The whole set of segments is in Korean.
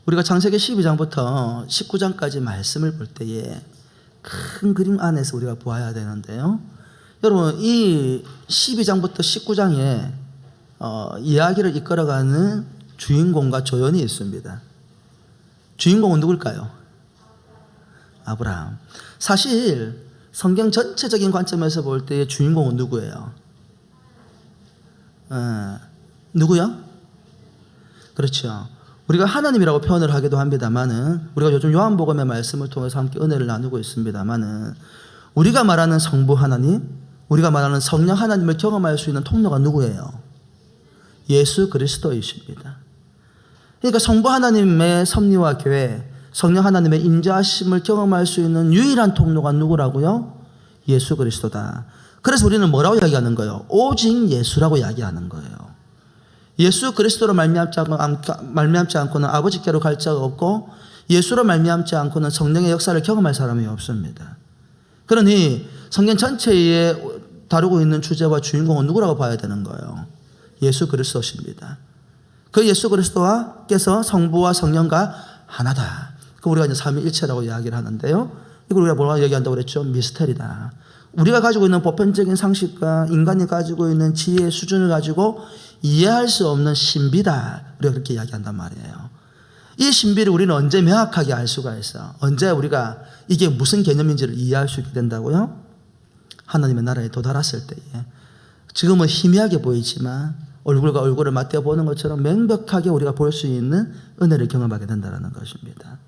우리가 창세기 12장부터 19장까지 말씀을 볼 때에 큰 그림 안에서 우리가 보아야 되는데요. 여러분, 이 12장부터 19장에 이야기를 이끌어가는 주인공과 조연이 있습니다. 주인공은 누굴까요? 아브라함. 사실 성경 전체적인 관점에서 볼 때 주인공은 누구예요? 누구요? 그렇죠. 우리가 하나님이라고 표현을 하기도 합니다만은, 우리가 요즘 요한복음의 말씀을 통해서 함께 은혜를 나누고 있습니다만은, 우리가 말하는 성부 하나님, 우리가 말하는 성령 하나님을 경험할 수 있는 통로가 누구예요? 예수 그리스도이십니다. 그러니까 성부 하나님의 섭리와 교회, 성령 하나님의 임재하심을 경험할 수 있는 유일한 통로가 누구라고요? 예수 그리스도다. 그래서 우리는 뭐라고 이야기하는 거예요? 오직 예수라고 이야기하는 거예요. 예수 그리스도로 말미암지 않고는 아버지께로 갈 자가 없고, 예수로 말미암지 않고는 성령의 역사를 경험할 사람이 없습니다. 그러니 성경 전체에 다루고 있는 주제와 주인공은 누구라고 봐야 되는 거예요? 예수 그리스도십니다. 그 예수 그리스도와께서 성부와 성령과 하나다. 그 우리가 이제 삼위일체라고 이야기를 하는데요. 이걸 우리가 뭐라고 얘기한다고 그랬죠? 미스테리다. 우리가 가지고 있는 보편적인 상식과 인간이 가지고 있는 지혜의 수준을 가지고 이해할 수 없는 신비다. 우리가 그렇게 이야기한단 말이에요. 이 신비를 우리는 언제 명확하게 알 수가 있어? 언제 우리가 이게 무슨 개념인지를 이해할 수 있게 된다고요? 하나님의 나라에 도달했을 때에. 지금은 희미하게 보이지만 얼굴과 얼굴을 맞대어 보는 것처럼 명백하게 우리가 볼 수 있는 은혜를 경험하게 된다는 것입니다.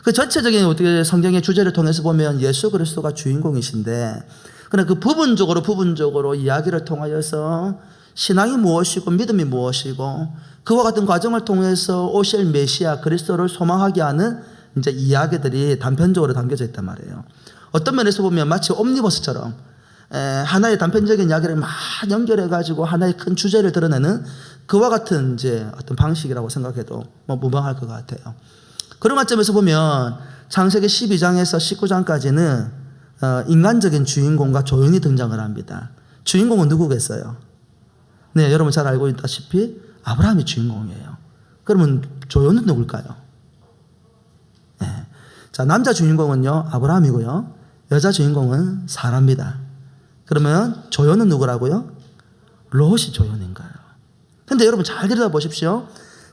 그 전체적인 어떻게 성경의 주제를 통해서 보면 예수 그리스도가 주인공이신데, 그러나 그 부분적으로 이야기를 통하여서 신앙이 무엇이고 믿음이 무엇이고 그와 같은 과정을 통해서 오실 메시아 그리스도를 소망하게 하는 이제 이야기들이 단편적으로 담겨져 있단 말이에요. 어떤 면에서 보면 마치 옴니버스처럼 하나의 단편적인 이야기를 막 연결해 가지고 하나의 큰 주제를 드러내는 그와 같은 이제 어떤 방식이라고 생각해도 뭐 무방할 것 같아요. 그런 관점에서 보면 창세기 12장에서 19장까지는 인간적인 주인공과 조연이 등장을 합니다. 주인공은 누구겠어요? 네, 여러분 잘 알고 있다시피 아브라함이 주인공이에요. 그러면 조연은 누굴까요? 네. 자, 남자 주인공은요 아브라함이고요, 여자 주인공은 사라입니다. 그러면 조연은 누구라고요? 롯이 조연인 거예요. 근데 여러분 잘 들여다보십시오.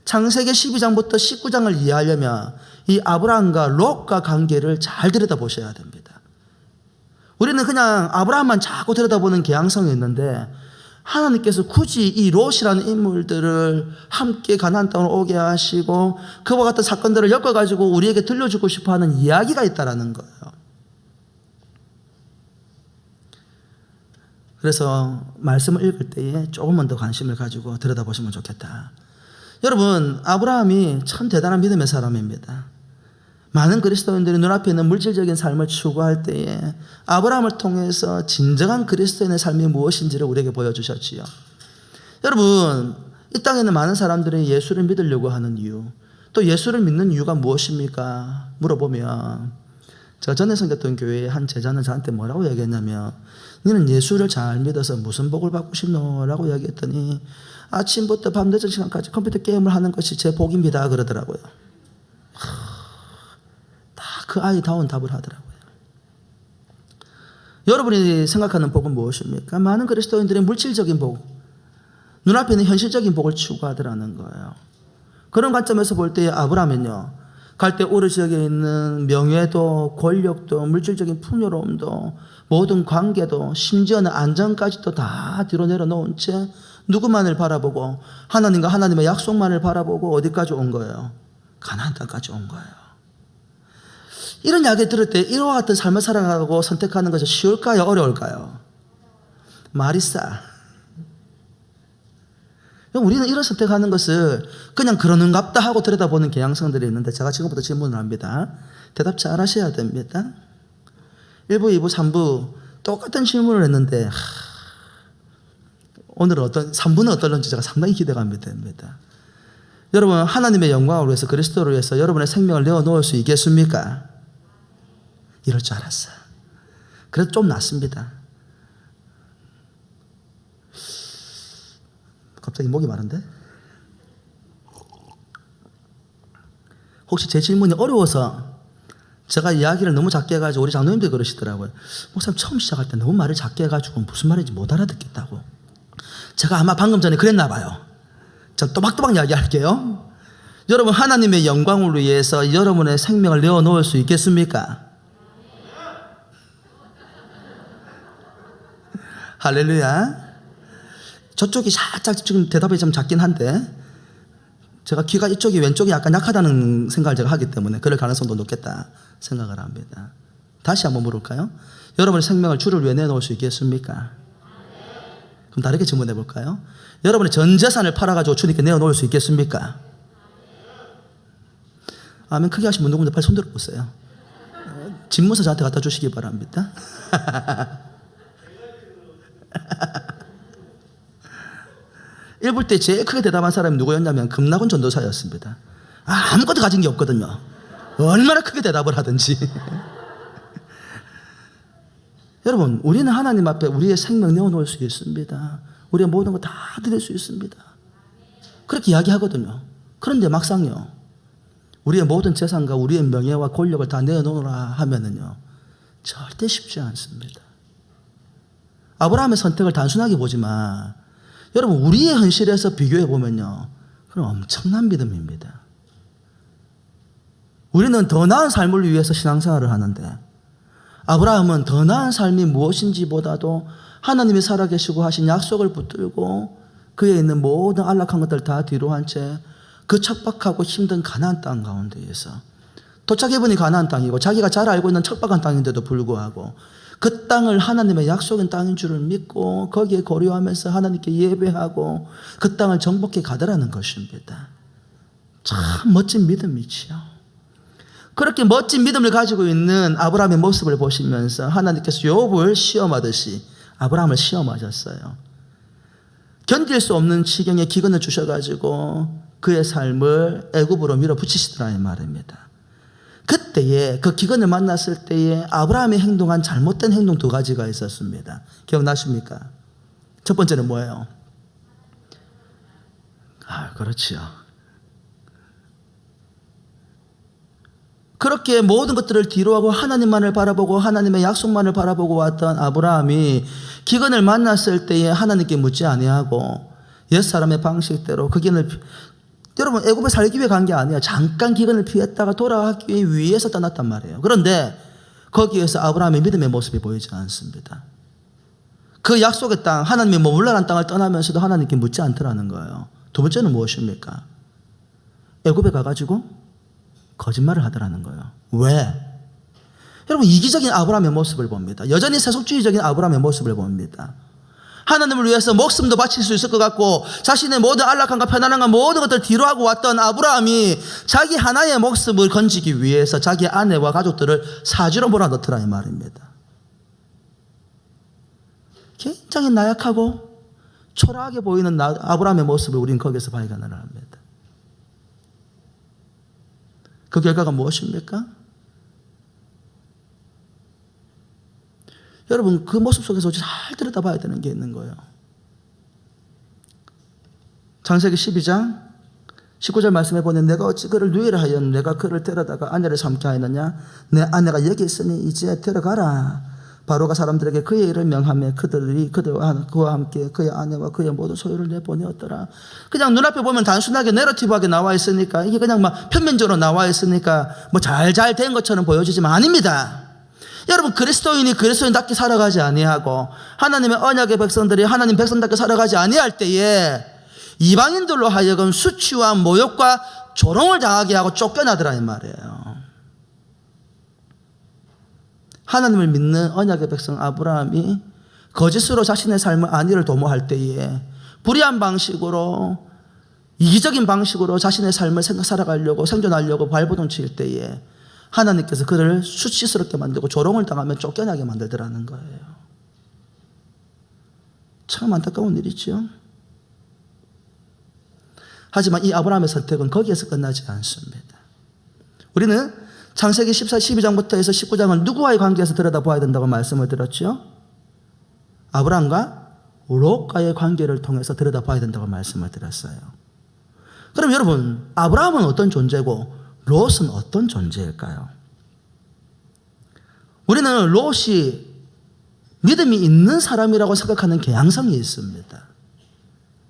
창세기 12장부터 19장을 이해하려면 이 아브라함과 롯과 관계를 잘 들여다보셔야 됩니다. 우리는 그냥 아브라함만 자꾸 들여다보는 경향성이 있는데, 하나님께서 굳이 이 롯이라는 인물들을 함께 가나안 땅으로 오게 하시고 그와 같은 사건들을 엮어가지고 우리에게 들려주고 싶어하는 이야기가 있다는 거예요. 그래서 말씀을 읽을 때에 조금만 더 관심을 가지고 들여다보시면 좋겠다. 여러분, 아브라함이 참 대단한 믿음의 사람입니다. 많은 그리스도인들이 눈앞에 있는 물질적인 삶을 추구할 때에 아브라함을 통해서 진정한 그리스도인의 삶이 무엇인지를 우리에게 보여주셨지요. 여러분, 이 땅에 있는 많은 사람들이 예수를 믿으려고 하는 이유, 또 예수를 믿는 이유가 무엇입니까? 물어보면, 제가 전에 섬겼던 교회의 한 제자는 저한테 뭐라고 얘기했냐면, 너는 예수를 잘 믿어서 무슨 복을 받고 싶노? 라고 이야기했더니 아침부터 밤 늦은 시간까지 컴퓨터 게임을 하는 것이 제 복입니다 그러더라고요. 다 그 아이다운 답을 하더라고요. 여러분이 생각하는 복은 무엇입니까? 많은 그리스도인들의 물질적인 복, 눈앞에 있는 현실적인 복을 추구하더라는 거예요. 그런 관점에서 볼 때 아브라함은요, 갈대 우르 지역에 있는 명예도 권력도 물질적인 풍요로움도 모든 관계도 심지어는 안전까지도 다 뒤로 내려놓은 채 누구만을 바라보고 하나님과 하나님의 약속만을 바라보고 어디까지 온 거예요? 가나안 땅까지 온 거예요. 이런 이야기 들을 때 이와 같은 삶을 살아가고 선택하는 것이 쉬울까요? 어려울까요? 말이 싸. 우리는 이런 선택하는 것을 그냥 그러는갑다 하고 들여다보는 경향성들이 있는데, 제가 지금부터 질문을 합니다. 대답 잘 하셔야 됩니다. 1부, 2부, 3부 똑같은 질문을 했는데 오늘은 3부는 어떨런지 제가 상당히 기대가 됩니다. 여러분, 하나님의 영광을 위해서, 그리스도를 위해서 여러분의 생명을 내어놓을 수 있겠습니까? 이럴 줄 알았어요. 그래도 좀 낫습니다. 갑자기 목이 마른데? 혹시 제 질문이 어려워서 제가 이야기를 너무 작게 해가지고 우리 장로님들이 그러시더라고요. 목사님 처음 시작할 때 너무 말을 작게 해가지고 무슨 말인지 못 알아듣겠다고. 제가 아마 방금 전에 그랬나 봐요. 자, 또박또박 이야기할게요. 여러분, 하나님의 영광을 위해서 여러분의 생명을 내어놓을 수 있겠습니까? 할렐루야. 저쪽이 살짝 지금 대답이 좀 작긴 한데 제가 귀가 이쪽이 왼쪽이 약간 약하다는 생각을 제가 하기 때문에 그럴 가능성도 높겠다 생각을 합니다. 다시 한번 물을까요? 여러분의 생명을 주를 위해 내놓을 수 있겠습니까? 그럼 다르게 질문해 볼까요? 여러분의 전 재산을 팔아가지고 주님께 내어놓을 수 있겠습니까? 아멘. 크게 하신 분 누군데 빨리 손 들어보세요. 집문서 저한테 갖다 주시기 바랍니다. 일부 때 제일 크게 대답한 사람이 누구였냐면 금나곤 전도사였습니다. 아무것도 가진 게 없거든요. 얼마나 크게 대답을 하든지. 여러분, 우리는 하나님 앞에 우리의 생명 내어놓을 수 있습니다. 우리의 모든 거 다 드릴 수 있습니다. 그렇게 이야기하거든요. 그런데 막상요, 우리의 모든 재산과 우리의 명예와 권력을 다 내어놓으라 하면은요, 절대 쉽지 않습니다. 아브라함의 선택을 단순하게 보지만 여러분, 우리의 현실에서 비교해 보면요, 그럼 엄청난 믿음입니다. 우리는 더 나은 삶을 위해서 신앙생활을 하는데 아브라함은 더 나은 삶이 무엇인지 보다도 하나님이 살아계시고 하신 약속을 붙들고 그에 있는 모든 안락한 것들 다 뒤로 한 채 그 척박하고 힘든 가나안 땅 가운데에서 도착해보니 가나안 땅이고 자기가 잘 알고 있는 척박한 땅인데도 불구하고 그 땅을 하나님의 약속인 땅인 줄을 믿고 거기에 고려하면서 하나님께 예배하고 그 땅을 정복해 가더라는 것입니다. 참 멋진 믿음이지요. 그렇게 멋진 믿음을 가지고 있는 아브라함의 모습을 보시면서 하나님께서 욥을 시험하듯이 아브라함을 시험하셨어요. 견딜 수 없는 지경에 기근을 주셔가지고 그의 삶을 애굽으로 밀어붙이시더라는 말입니다. 그때에 그 기근을 만났을 때에 아브라함이 행동한 잘못된 행동 두 가지가 있었습니다. 기억나십니까? 첫 번째는 뭐예요? 그렇지요. 그렇게 모든 것들을 뒤로하고 하나님만을 바라보고 하나님의 약속만을 바라보고 왔던 아브라함이 기근을 만났을 때에 하나님께 묻지 아니하고 옛사람의 방식대로 그 기근을, 여러분, 애굽에 살기 위해 간 게 아니에요. 잠깐 기근을 피했다가 돌아가기 위해서 떠났단 말이에요. 그런데 거기에서 아브라함의 믿음의 모습이 보이지 않습니다. 그 약속의 땅, 하나님이 머물러간 땅을 떠나면서도 하나님께 묻지 않더라는 거예요. 두 번째는 무엇입니까? 애굽에 가가지고 거짓말을 하더라는 거예요. 왜? 여러분, 이기적인 아브라함의 모습을 봅니다. 여전히 세속주의적인 아브라함의 모습을 봅니다. 하나님을 위해서 목숨도 바칠 수 있을 것 같고 자신의 모든 안락함과 편안함과 모든 것들을 뒤로하고 왔던 아브라함이 자기 하나의 목숨을 건지기 위해서 자기 아내와 가족들을 사지로 몰아넣더라 이 말입니다. 굉장히 나약하고 초라하게 보이는 아브라함의 모습을 우리는 거기서 발견을 합니다. 그 결과가 무엇입니까? 여러분, 그 모습 속에서 잘 들여다봐야 되는 게 있는 거예요. 창세기 12장 19절 말씀해 보면 내가 어찌 그를 누이라 하였느냐 내가 그를 데려다가 아내를 삼게 하였느냐 내 아내가 여기 있으니 이제 데려가라. 바로가 사람들에게 그의 일을 명하며 그들이 그와 함께 그의 아내와 그의 모든 소유를 내보내었더라. 그냥 눈앞에 보면 단순하게 내러티브하게 나와 있으니까 이게 그냥 막 편면적으로 나와 있으니까 뭐 잘 된 것처럼 보여지지만 아닙니다. 여러분, 그리스도인이 그리스도인답게 살아가지 아니하고 하나님의 언약의 백성들이 하나님 백성답게 살아가지 아니할 때에 이방인들로 하여금 수치와 모욕과 조롱을 당하게 하고 쫓겨나더라 이 말이에요. 하나님을 믿는 언약의 백성 아브라함이 거짓으로 자신의 삶을 안위를 도모할 때에 불의한 방식으로 이기적인 방식으로 자신의 삶을 살아가려고 생존하려고 발버둥 칠 때에 하나님께서 그를 수치스럽게 만들고 조롱을 당하면 쫓겨나게 만들더라는 거예요. 참 안타까운 일이죠. 하지만 이 아브라함의 선택은 거기에서 끝나지 않습니다. 우리는 창세기 12장부터 해서 19장을 누구와의 관계에서 들여다봐야 된다고 말씀을 드렸죠. 아브라함과 롯과의 관계를 통해서 들여다봐야 된다고 말씀을 드렸어요. 그럼 여러분, 아브라함은 어떤 존재고 롯은 어떤 존재일까요? 우리는 롯이 믿음이 있는 사람이라고 생각하는 경향성이 있습니다.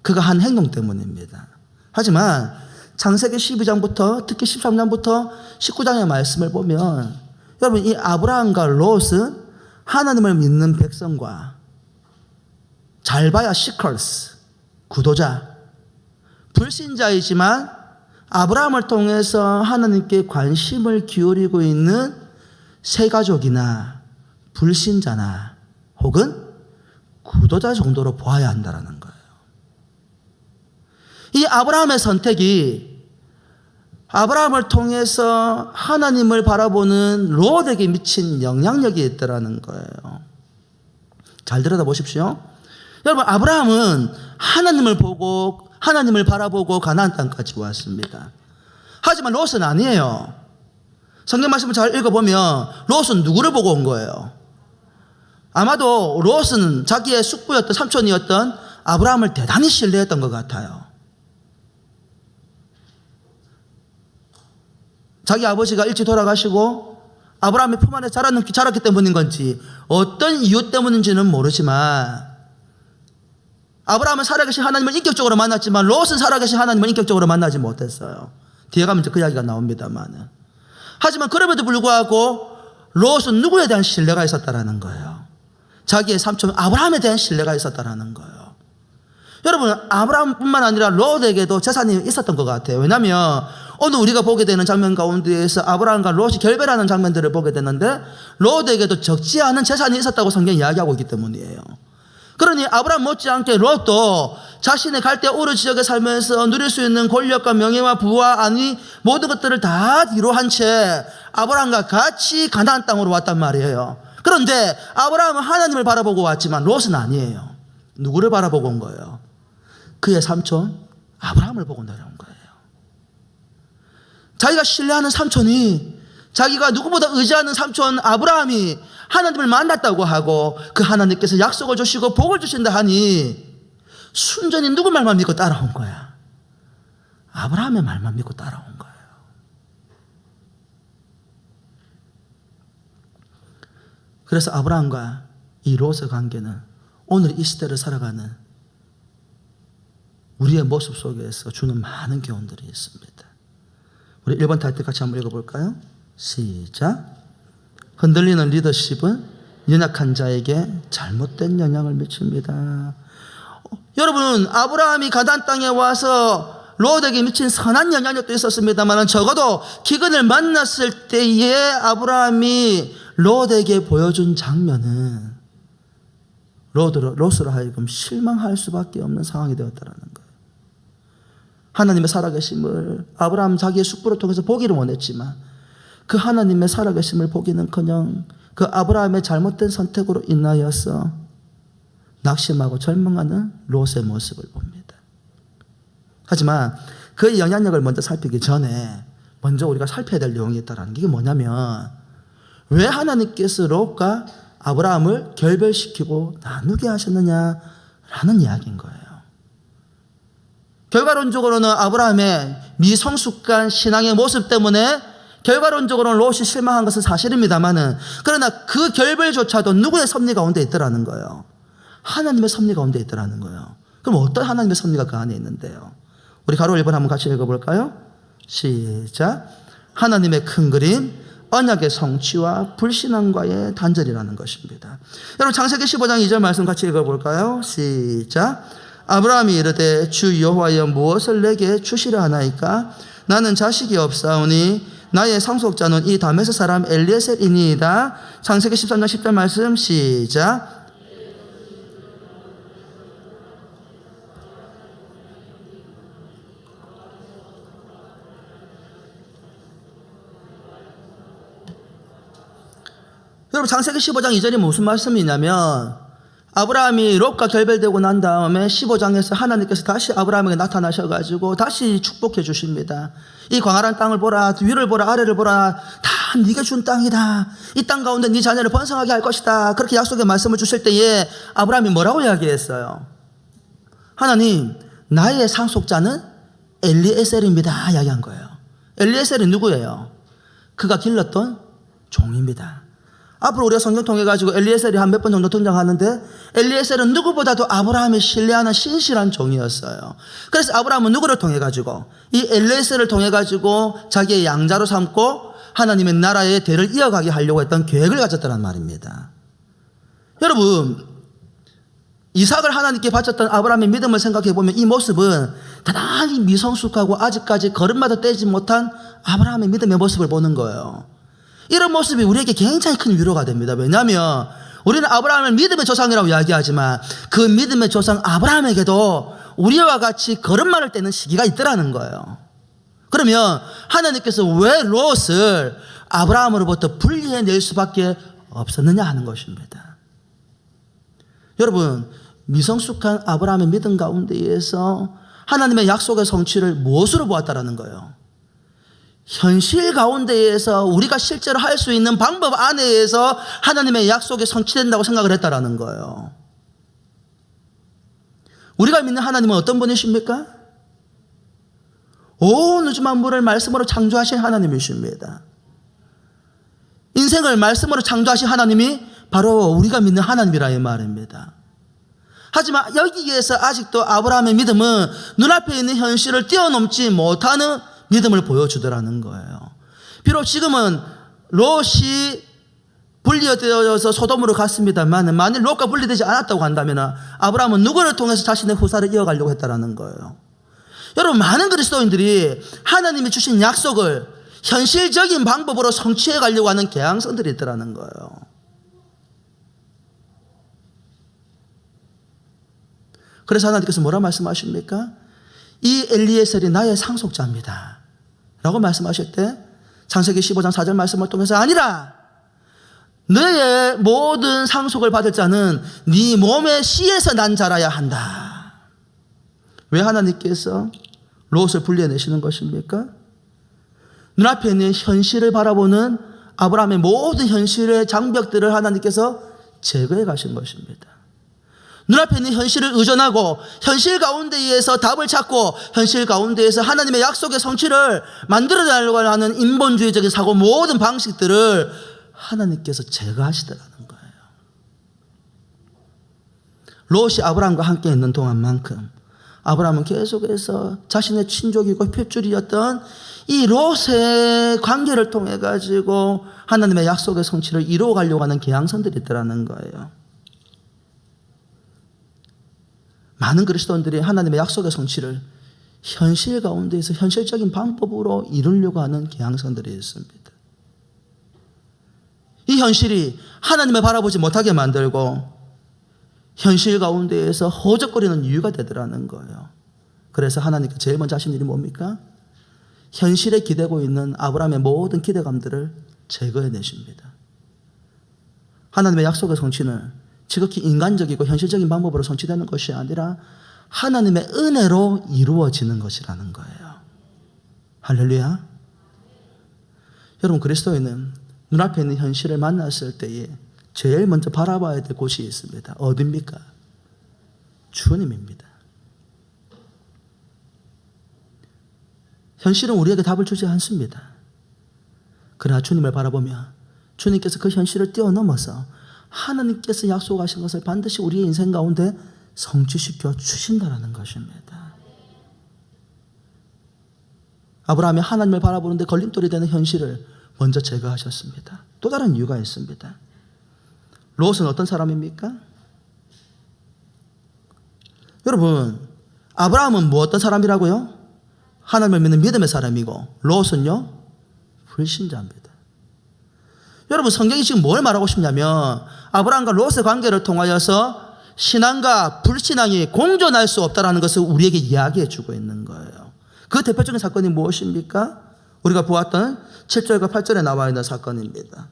그가 한 행동 때문입니다. 하지만 창세기 12장부터 특히 13장부터 19장의 말씀을 보면 여러분, 이 아브라함과 롯은 하나님을 믿는 백성과 잘 봐야 시컬스, 구도자, 불신자이지만 아브라함을 통해서 하나님께 관심을 기울이고 있는 세가족이나 불신자나 혹은 구도자 정도로 보아야 한다는 거예요. 이 아브라함의 선택이 아브라함을 통해서 하나님을 바라보는 롯에게 미친 영향력이 있다는 거예요. 잘 들여다보십시오. 여러분, 아브라함은 하나님을 보고 하나님을 바라보고 가나안 땅까지 왔습니다. 하지만 롯은 아니에요. 성경 말씀을 잘 읽어보면 롯은 누구를 보고 온 거예요? 아마도 롯은 자기의 숙부였던 삼촌이었던 아브라함을 대단히 신뢰했던 것 같아요. 자기 아버지가 일찍 돌아가시고 아브라함이 품 안에 자랐기 때문인 건지 어떤 이유 때문인지는 모르지만 아브라함은 살아계신 하나님을 인격적으로 만났지만 롯은 살아계신 하나님을 인격적으로 만나지 못했어요. 뒤에 가면 이제 그 이야기가 나옵니다만, 하지만 그럼에도 불구하고 롯은 누구에 대한 신뢰가 있었다라는 거예요? 자기의 삼촌 아브라함에 대한 신뢰가 있었다라는 거예요. 여러분, 아브라함뿐만 아니라 롯에게도 재산이 있었던 것 같아요. 왜냐하면 오늘 우리가 보게 되는 장면 가운데에서 아브라함과 롯이 결별하는 장면들을 보게 되는데 롯에게도 적지 않은 재산이 있었다고 성경이 이야기하고 있기 때문이에요. 그러니 아브라함 못지않게 롯도 자신의 갈대 우르 지역에 살면서 누릴 수 있는 권력과 명예와 부와 아니 모든 것들을 다 뒤로 한 채 아브라함과 같이 가나안 땅으로 왔단 말이에요. 그런데 아브라함은 하나님을 바라보고 왔지만 롯은 아니에요. 누구를 바라보고 온 거예요? 그의 삼촌 아브라함을 보고 내려온 거예요. 자기가 신뢰하는 삼촌이, 자기가 누구보다 의지하는 삼촌 아브라함이 하나님을 만났다고 하고 그 하나님께서 약속을 주시고 복을 주신다 하니 순전히 누구 말만 믿고 따라온 거야? 아브라함의 말만 믿고 따라온 거예요. 그래서 아브라함과 이 롯의 관계는 오늘 이 시대를 살아가는 우리의 모습 속에서 주는 많은 교훈들이 있습니다. 우리 1번 타이틀 같이 한번 읽어볼까요? 시작. 흔들리는 리더십은 연약한 자에게 잘못된 영향을 미칩니다. 여러분, 아브라함이 가나안 땅에 와서 롯에게 미친 선한 영향력도 있었습니다만 적어도 기근을 만났을 때에 아브라함이 롯에게 보여준 장면은 롯으로 하여금 실망할 수밖에 없는 상황이 되었다는 거예요. 하나님의 살아계심을 아브라함 자기의 숙부를 통해서 보기를 원했지만 그 하나님의 살아계심을 보기는커녕 그 아브라함의 잘못된 선택으로 인하여서 낙심하고 절망하는 롯의 모습을 봅니다. 하지만 그의 영향력을 먼저 살피기 전에 먼저 우리가 살펴야 될 내용이 있다는 게 뭐냐면 왜 하나님께서 롯과 아브라함을 결별시키고 나누게 하셨느냐라는 이야기인 거예요. 결과론적으로는 아브라함의 미성숙한 신앙의 모습 때문에 결과론적으로는 롯이 실망한 것은 사실입니다만은 그러나 그 결별조차도 누구의 섭리 가운데 있더라는 거예요? 하나님의 섭리 가운데 있더라는 거예요. 그럼 어떤 하나님의 섭리가 그 안에 있는데요? 우리 가로 1번 한번 같이 읽어볼까요? 시작. 하나님의 큰 그림, 언약의 성취와 불신앙과의 단절이라는 것입니다. 여러분, 창세기 15장 2절 말씀 같이 읽어볼까요? 시작. 아브라함이 이르되 주 여호와여 무엇을 내게 주시려 하나이까? 나는 자식이 없사오니 나의 상속자는 이 다메섹 사람 엘리에셀이니이다. 창세기 13장 10절 말씀 시작. 여러분, 창세기 15장 2절이 무슨 말씀이냐면 아브라함이 롯과 결별되고 난 다음에 15장에서 하나님께서 다시 아브라함에게 나타나셔가지고 다시 축복해 주십니다. 이 광활한 땅을 보라, 위를 보라, 아래를 보라, 다 네가 준 땅이다. 이 땅 가운데 네 자녀를 번성하게 할 것이다. 그렇게 약속의 말씀을 주실 때에 아브라함이 뭐라고 이야기했어요? 하나님, 나의 상속자는 엘리에셀입니다 이야기한 거예요. 엘리에셀이 누구예요? 그가 길렀던 종입니다. 앞으로 우리가 성경 통해 가지고 엘리에셀이 한 몇 번 정도 등장하는데 엘리에셀은 누구보다도 아브라함이 신뢰하는 신실한 종이었어요. 그래서 아브라함은 누구를 통해 가지고 이 엘리에셀을 통해 가지고 자기의 양자로 삼고 하나님의 나라의 대를 이어가게 하려고 했던 계획을 가졌다는 말입니다. 여러분, 이삭을 하나님께 바쳤던 아브라함의 믿음을 생각해 보면 이 모습은 대단히 미성숙하고 아직까지 걸음마도 떼지 못한 아브라함의 믿음의 모습을 보는 거예요. 이런 모습이 우리에게 굉장히 큰 위로가 됩니다. 왜냐하면 우리는 아브라함을 믿음의 조상이라고 이야기하지만 그 믿음의 조상 아브라함에게도 우리와 같이 걸음마를 떼는 시기가 있더라는 거예요. 그러면 하나님께서 왜 롯을 아브라함으로부터 분리해낼 수밖에 없었느냐 하는 것입니다. 여러분, 미성숙한 아브라함의 믿음 가운데에서 하나님의 약속의 성취를 무엇으로 보았다라는 거예요? 현실 가운데에서 우리가 실제로 할 수 있는 방법 안에서 하나님의 약속이 성취된다고 생각을 했다라는 거예요. 우리가 믿는 하나님은 어떤 분이십니까? 온 우주 만물을 말씀으로 창조하신 하나님이십니다. 인생을 말씀으로 창조하신 하나님이 바로 우리가 믿는 하나님이라 이 말입니다. 하지만 여기에서 아직도 아브라함의 믿음은 눈앞에 있는 현실을 뛰어넘지 못하는 믿음을 보여주더라는 거예요. 비록 지금은 롯이 분리되어서 소돔으로 갔습니다만 만일 롯과 분리되지 않았다고 한다면 아브라함은 누구를 통해서 자신의 후사를 이어가려고 했다라는 거예요. 여러분, 많은 그리스도인들이 하나님이 주신 약속을 현실적인 방법으로 성취해 가려고 하는 개항성들이 있더라는 거예요. 그래서 하나님께서 뭐라 말씀하십니까? 이 엘리에셀이 나의 상속자입니다 라고 말씀하실 때 창세기 15장 4절 말씀을 통해서 아니라 너의 모든 상속을 받을 자는 네 몸의 씨에서 난 자라야 한다. 왜 하나님께서 롯을 분리해내시는 것입니까? 눈앞에 있는 현실을 바라보는 아브라함의 모든 현실의 장벽들을 하나님께서 제거해 가신 것입니다. 눈앞에 있는 현실을 의존하고 현실 가운데에서 답을 찾고 현실 가운데에서 하나님의 약속의 성취를 만들어내려고 하는 인본주의적인 사고 모든 방식들을 하나님께서 제거하시더라는 거예요. 롯이 아브라함과 함께 있는 동안만큼 아브라함은 계속해서 자신의 친족이고 핏줄이었던 이 롯의 관계를 통해 가지고 하나님의 약속의 성취를 이루어가려고 하는 계양선들이 있더라는 거예요. 많은 그리스도인들이 하나님의 약속의 성취를 현실 가운데에서 현실적인 방법으로 이루려고 하는 계양선들이 있습니다. 이 현실이 하나님을 바라보지 못하게 만들고 현실 가운데에서 허적거리는 이유가 되더라는 거예요. 그래서 하나님께 제일 먼저 하신 일이 뭡니까? 현실에 기대고 있는 아브라함의 모든 기대감들을 제거해 내십니다. 하나님의 약속의 성취는 지극히 인간적이고 현실적인 방법으로 성취되는 것이 아니라 하나님의 은혜로 이루어지는 것이라는 거예요. 할렐루야. 여러분, 그리스도인은 눈앞에 있는 현실을 만났을 때에 제일 먼저 바라봐야 될 곳이 있습니다. 어디입니까? 주님입니다. 현실은 우리에게 답을 주지 않습니다. 그러나 주님을 바라보며 주님께서 그 현실을 뛰어넘어서 하나님께서 약속하신 것을 반드시 우리의 인생 가운데 성취시켜 주신다는 것입니다. 아브라함이 하나님을 바라보는데 걸림돌이 되는 현실을 먼저 제거하셨습니다. 또 다른 이유가 있습니다. 롯은 어떤 사람입니까? 여러분, 아브라함은 뭐 어떤 사람이라고요? 하나님을 믿는 믿음의 사람이고 롯은요? 불신자입니다. 여러분, 성경이 지금 뭘 말하고 싶냐면 아브라함과 롯의 관계를 통하여서 신앙과 불신앙이 공존할 수 없다는 것을 우리에게 이야기해 주고 있는 거예요. 그 대표적인 사건이 무엇입니까? 우리가 보았던 7절과 8절에 나와 있는 사건입니다.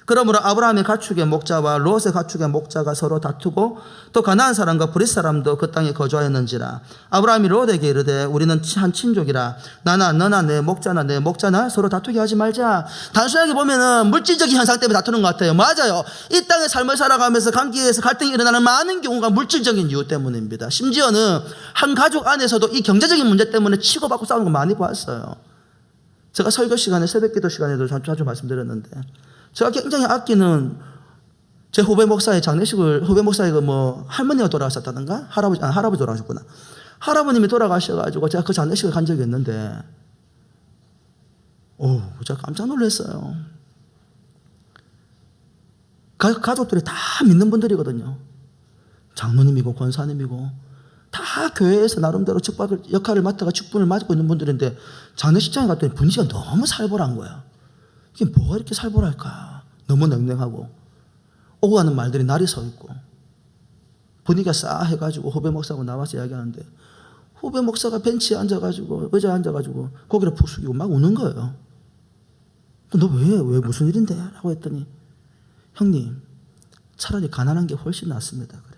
그러므로 아브라함의 가축의 목자와 롯의 가축의 목자가 서로 다투고 또 가나안 사람과 브릿 사람도 그 땅에 거주하였는지라. 아브라함이 롯에게 이르되 우리는 한 친족이라 나나 너나 내 목자나 내 목자나 서로 다투게 하지 말자. 단순하게 보면은 물질적인 현상 때문에 다투는 것 같아요. 맞아요. 이 땅의 삶을 살아가면서 관계에서 갈등이 일어나는 많은 경우가 물질적인 이유 때문입니다. 심지어는 한 가족 안에서도 이 경제적인 문제 때문에 치고받고 싸우는 거 많이 봤어요. 제가 설교 시간에 새벽기도 시간에도 자주 말씀드렸는데 제가 굉장히 아끼는 제 후배 목사의 장례식을 후배 목사의 할머니가 돌아가셨다든가 할아버지 돌아가셨구나. 할아버님이 돌아가셔가지고 제가 그 장례식을 간 적이 있는데 제가 깜짝 놀랐어요. 가족들이 다 믿는 분들이거든요. 장로님이고 권사님이고 다 교회에서 나름대로 역할을 맡아가 직분을 맡고 있는 분들인데 장례식장에 갔더니 분위기가 너무 살벌한 거야. 이게 뭐가 이렇게 살벌할까? 너무 냉랭하고 오고 가는 말들이 날이 서 있고 분위기가 싸해가지고 후배 목사하고 나와서 이야기하는데 후배 목사가 벤치에 앉아가지고 의자에 앉아가지고 고개를 푹 숙이고 막 우는 거예요. 너 왜 무슨 일인데? 라고 했더니 형님 차라리 가난한 게 훨씬 낫습니다. 그래.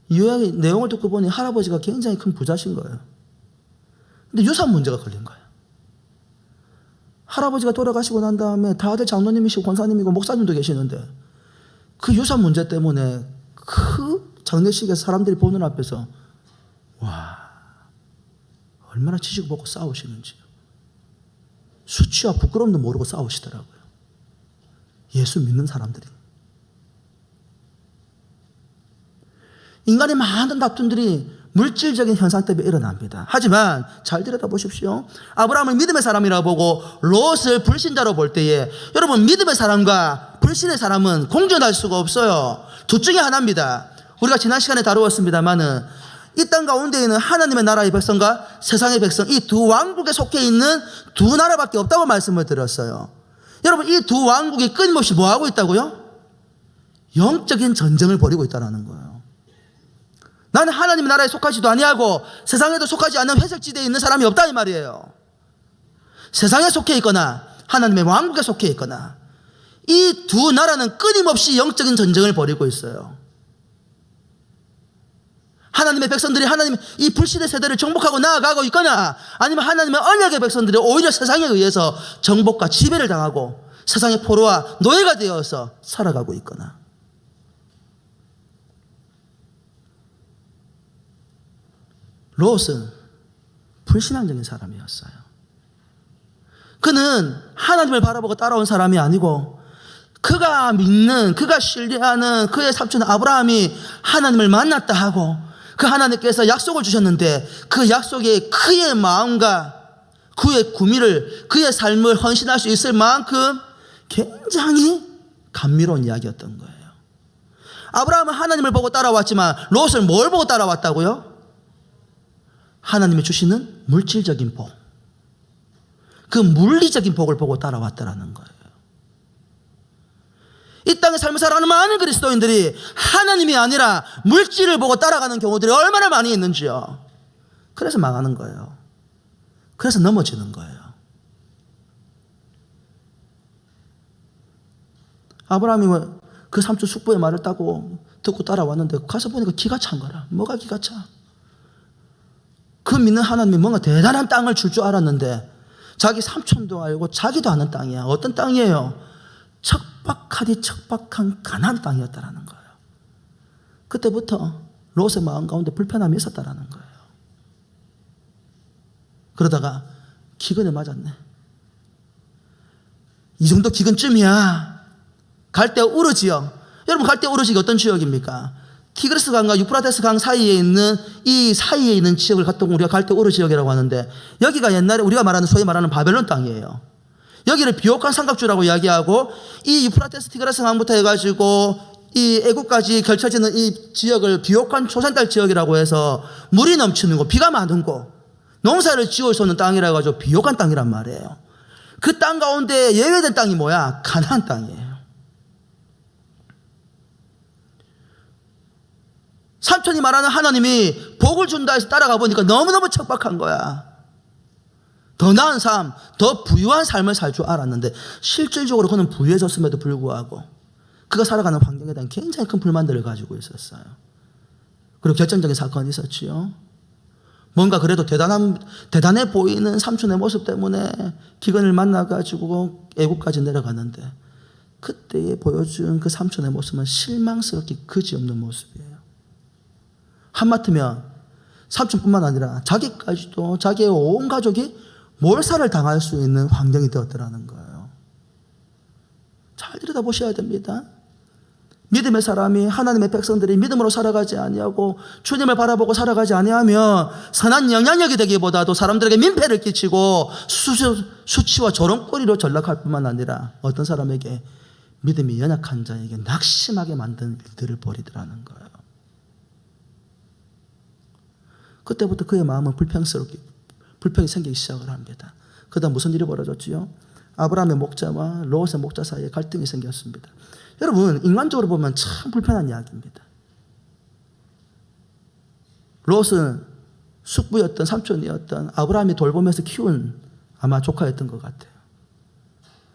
이 내용을 듣고 보니 할아버지가 굉장히 큰 부자신 거예요. 근데 유산 문제가 걸린 거예요. 할아버지가 돌아가시고 난 다음에 다들 장로님이시고 권사님이고 목사님도 계시는데 그 유산 문제 때문에 그 장례식에서 사람들이 보는 앞에서 와 얼마나 지지고 볶고 싸우시는지 수치와 부끄러움도 모르고 싸우시더라고요. 예수 믿는 사람들이. 인간의 많은 다툼들이 물질적인 현상 때문에 일어납니다. 하지만 잘 들여다보십시오. 아브라함을 믿음의 사람이라고 보고 롯을 불신자로 볼 때에 여러분 믿음의 사람과 불신의 사람은 공존할 수가 없어요. 둘 중에 하나입니다. 우리가 지난 시간에 다루었습니다마는 이 땅 가운데 있는 하나님의 나라의 백성과 세상의 백성 이 두 왕국에 속해 있는 두 나라밖에 없다고 말씀을 드렸어요. 여러분 이 두 왕국이 끊임없이 뭐하고 있다고요? 영적인 전쟁을 벌이고 있다는 거예요. 나는 하나님의 나라에 속하지도 아니하고 세상에도 속하지 않는 회색지대에 있는 사람이 없다 이 말이에요. 세상에 속해 있거나 하나님의 왕국에 속해 있거나 이 두 나라는 끊임없이 영적인 전쟁을 벌이고 있어요. 하나님의 백성들이 하나님의 이 불신의 세대를 정복하고 나아가고 있거나 아니면 하나님의 언약의 백성들이 오히려 세상에 의해서 정복과 지배를 당하고 세상의 포로와 노예가 되어서 살아가고 있거나. 롯은 불신앙적인 사람이었어요. 그는 하나님을 바라보고 따라온 사람이 아니고 그가 믿는 그가 신뢰하는 그의 삼촌 아브라함이 하나님을 만났다 하고 그 하나님께서 약속을 주셨는데 그 약속에 그의 마음과 그의 구미를 그의 삶을 헌신할 수 있을 만큼 굉장히 감미로운 이야기였던 거예요. 아브라함은 하나님을 보고 따라왔지만 롯을 뭘 보고 따라왔다고요? 하나님이 주시는 물질적인 복, 그 물리적인 복을 보고 따라왔다라는 거예요. 이 땅에 삶을 살아가는 많은 그리스도인들이 하나님이 아니라 물질을 보고 따라가는 경우들이 얼마나 많이 있는지요. 그래서 망하는 거예요. 그래서 넘어지는 거예요. 아브라함이 그 삼촌 숙부의 말을 듣고 따라왔는데 가서 보니까 기가 찬 거라. 뭐가 기가 차? 그 믿는 하나님이 뭔가 대단한 땅을 줄 줄 알았는데 자기 삼촌도 알고 자기도 아는 땅이야. 어떤 땅이에요? 척박하디 척박한 가나안 땅이었다라는 거예요. 그때부터 롯의 마음 가운데 불편함이 있었다라는 거예요. 그러다가 기근에 맞았네. 이 정도 기근쯤이야. 갈대 우르 지역. 여러분 갈대 우르 지역이 어떤 지역입니까? 티그리스 강과 유프라테스 강 사이에 있는 이 사이에 있는 지역을 갖다 우리가 갈대 우르 지역이라고 하는데 여기가 옛날에 우리가 말하는 소위 말하는 바벨론 땅이에요. 여기를 비옥한 삼각주라고 이야기하고 이 유프라테스 티그리스 강부터 해가지고 이 애국까지 걸쳐지는 이 지역을 비옥한 초산딸 지역이라고 해서 물이 넘치는 곳, 비가 많은 곳, 농사를 지을 수 있는 땅이라 가지고 비옥한 땅이란 말이에요. 그 땅 가운데 예외된 땅이 뭐야? 가나안 땅이에요. 삼촌이 말하는 하나님이 복을 준다 해서 따라가 보니까 너무너무 척박한 거야. 더 나은 삶, 더 부유한 삶을 살 줄 알았는데 실질적으로 그는 부유해졌음에도 불구하고 그가 살아가는 환경에 대한 굉장히 큰 불만들을 가지고 있었어요. 그리고 결정적인 사건이 있었지요. 뭔가 그래도 대단해 보이는 삼촌의 모습 때문에 기근을 만나가지고 애국까지 내려가는데 그때에 보여준 그 삼촌의 모습은 실망스럽게 그지없는 모습이에요. 한마디면 삼촌뿐만 아니라 자기까지도 자기의 온 가족이 몰살을 당할 수 있는 환경이 되었더라는 거예요. 잘 들여다보셔야 됩니다. 믿음의 사람이, 하나님의 백성들이 믿음으로 살아가지 아니하고 주님을 바라보고 살아가지 아니하면 선한 영향력이 되기보다도 사람들에게 민폐를 끼치고 수치와 조롱거리로 전락할 뿐만 아니라 어떤 사람에게 믿음이 연약한 자에게 낙심하게 만드는 일들을 벌이더라는 거예요. 그때부터 그의 마음은 불평이 생기기 시작을 합니다. 그 다음 무슨 일이 벌어졌지요? 아브라함의 목자와 롯의 목자 사이에 갈등이 생겼습니다. 여러분, 인간적으로 보면 참 불편한 이야기입니다. 롯은 숙부였던 삼촌이었던 아브라함이 돌보면서 키운 아마 조카였던 것 같아요.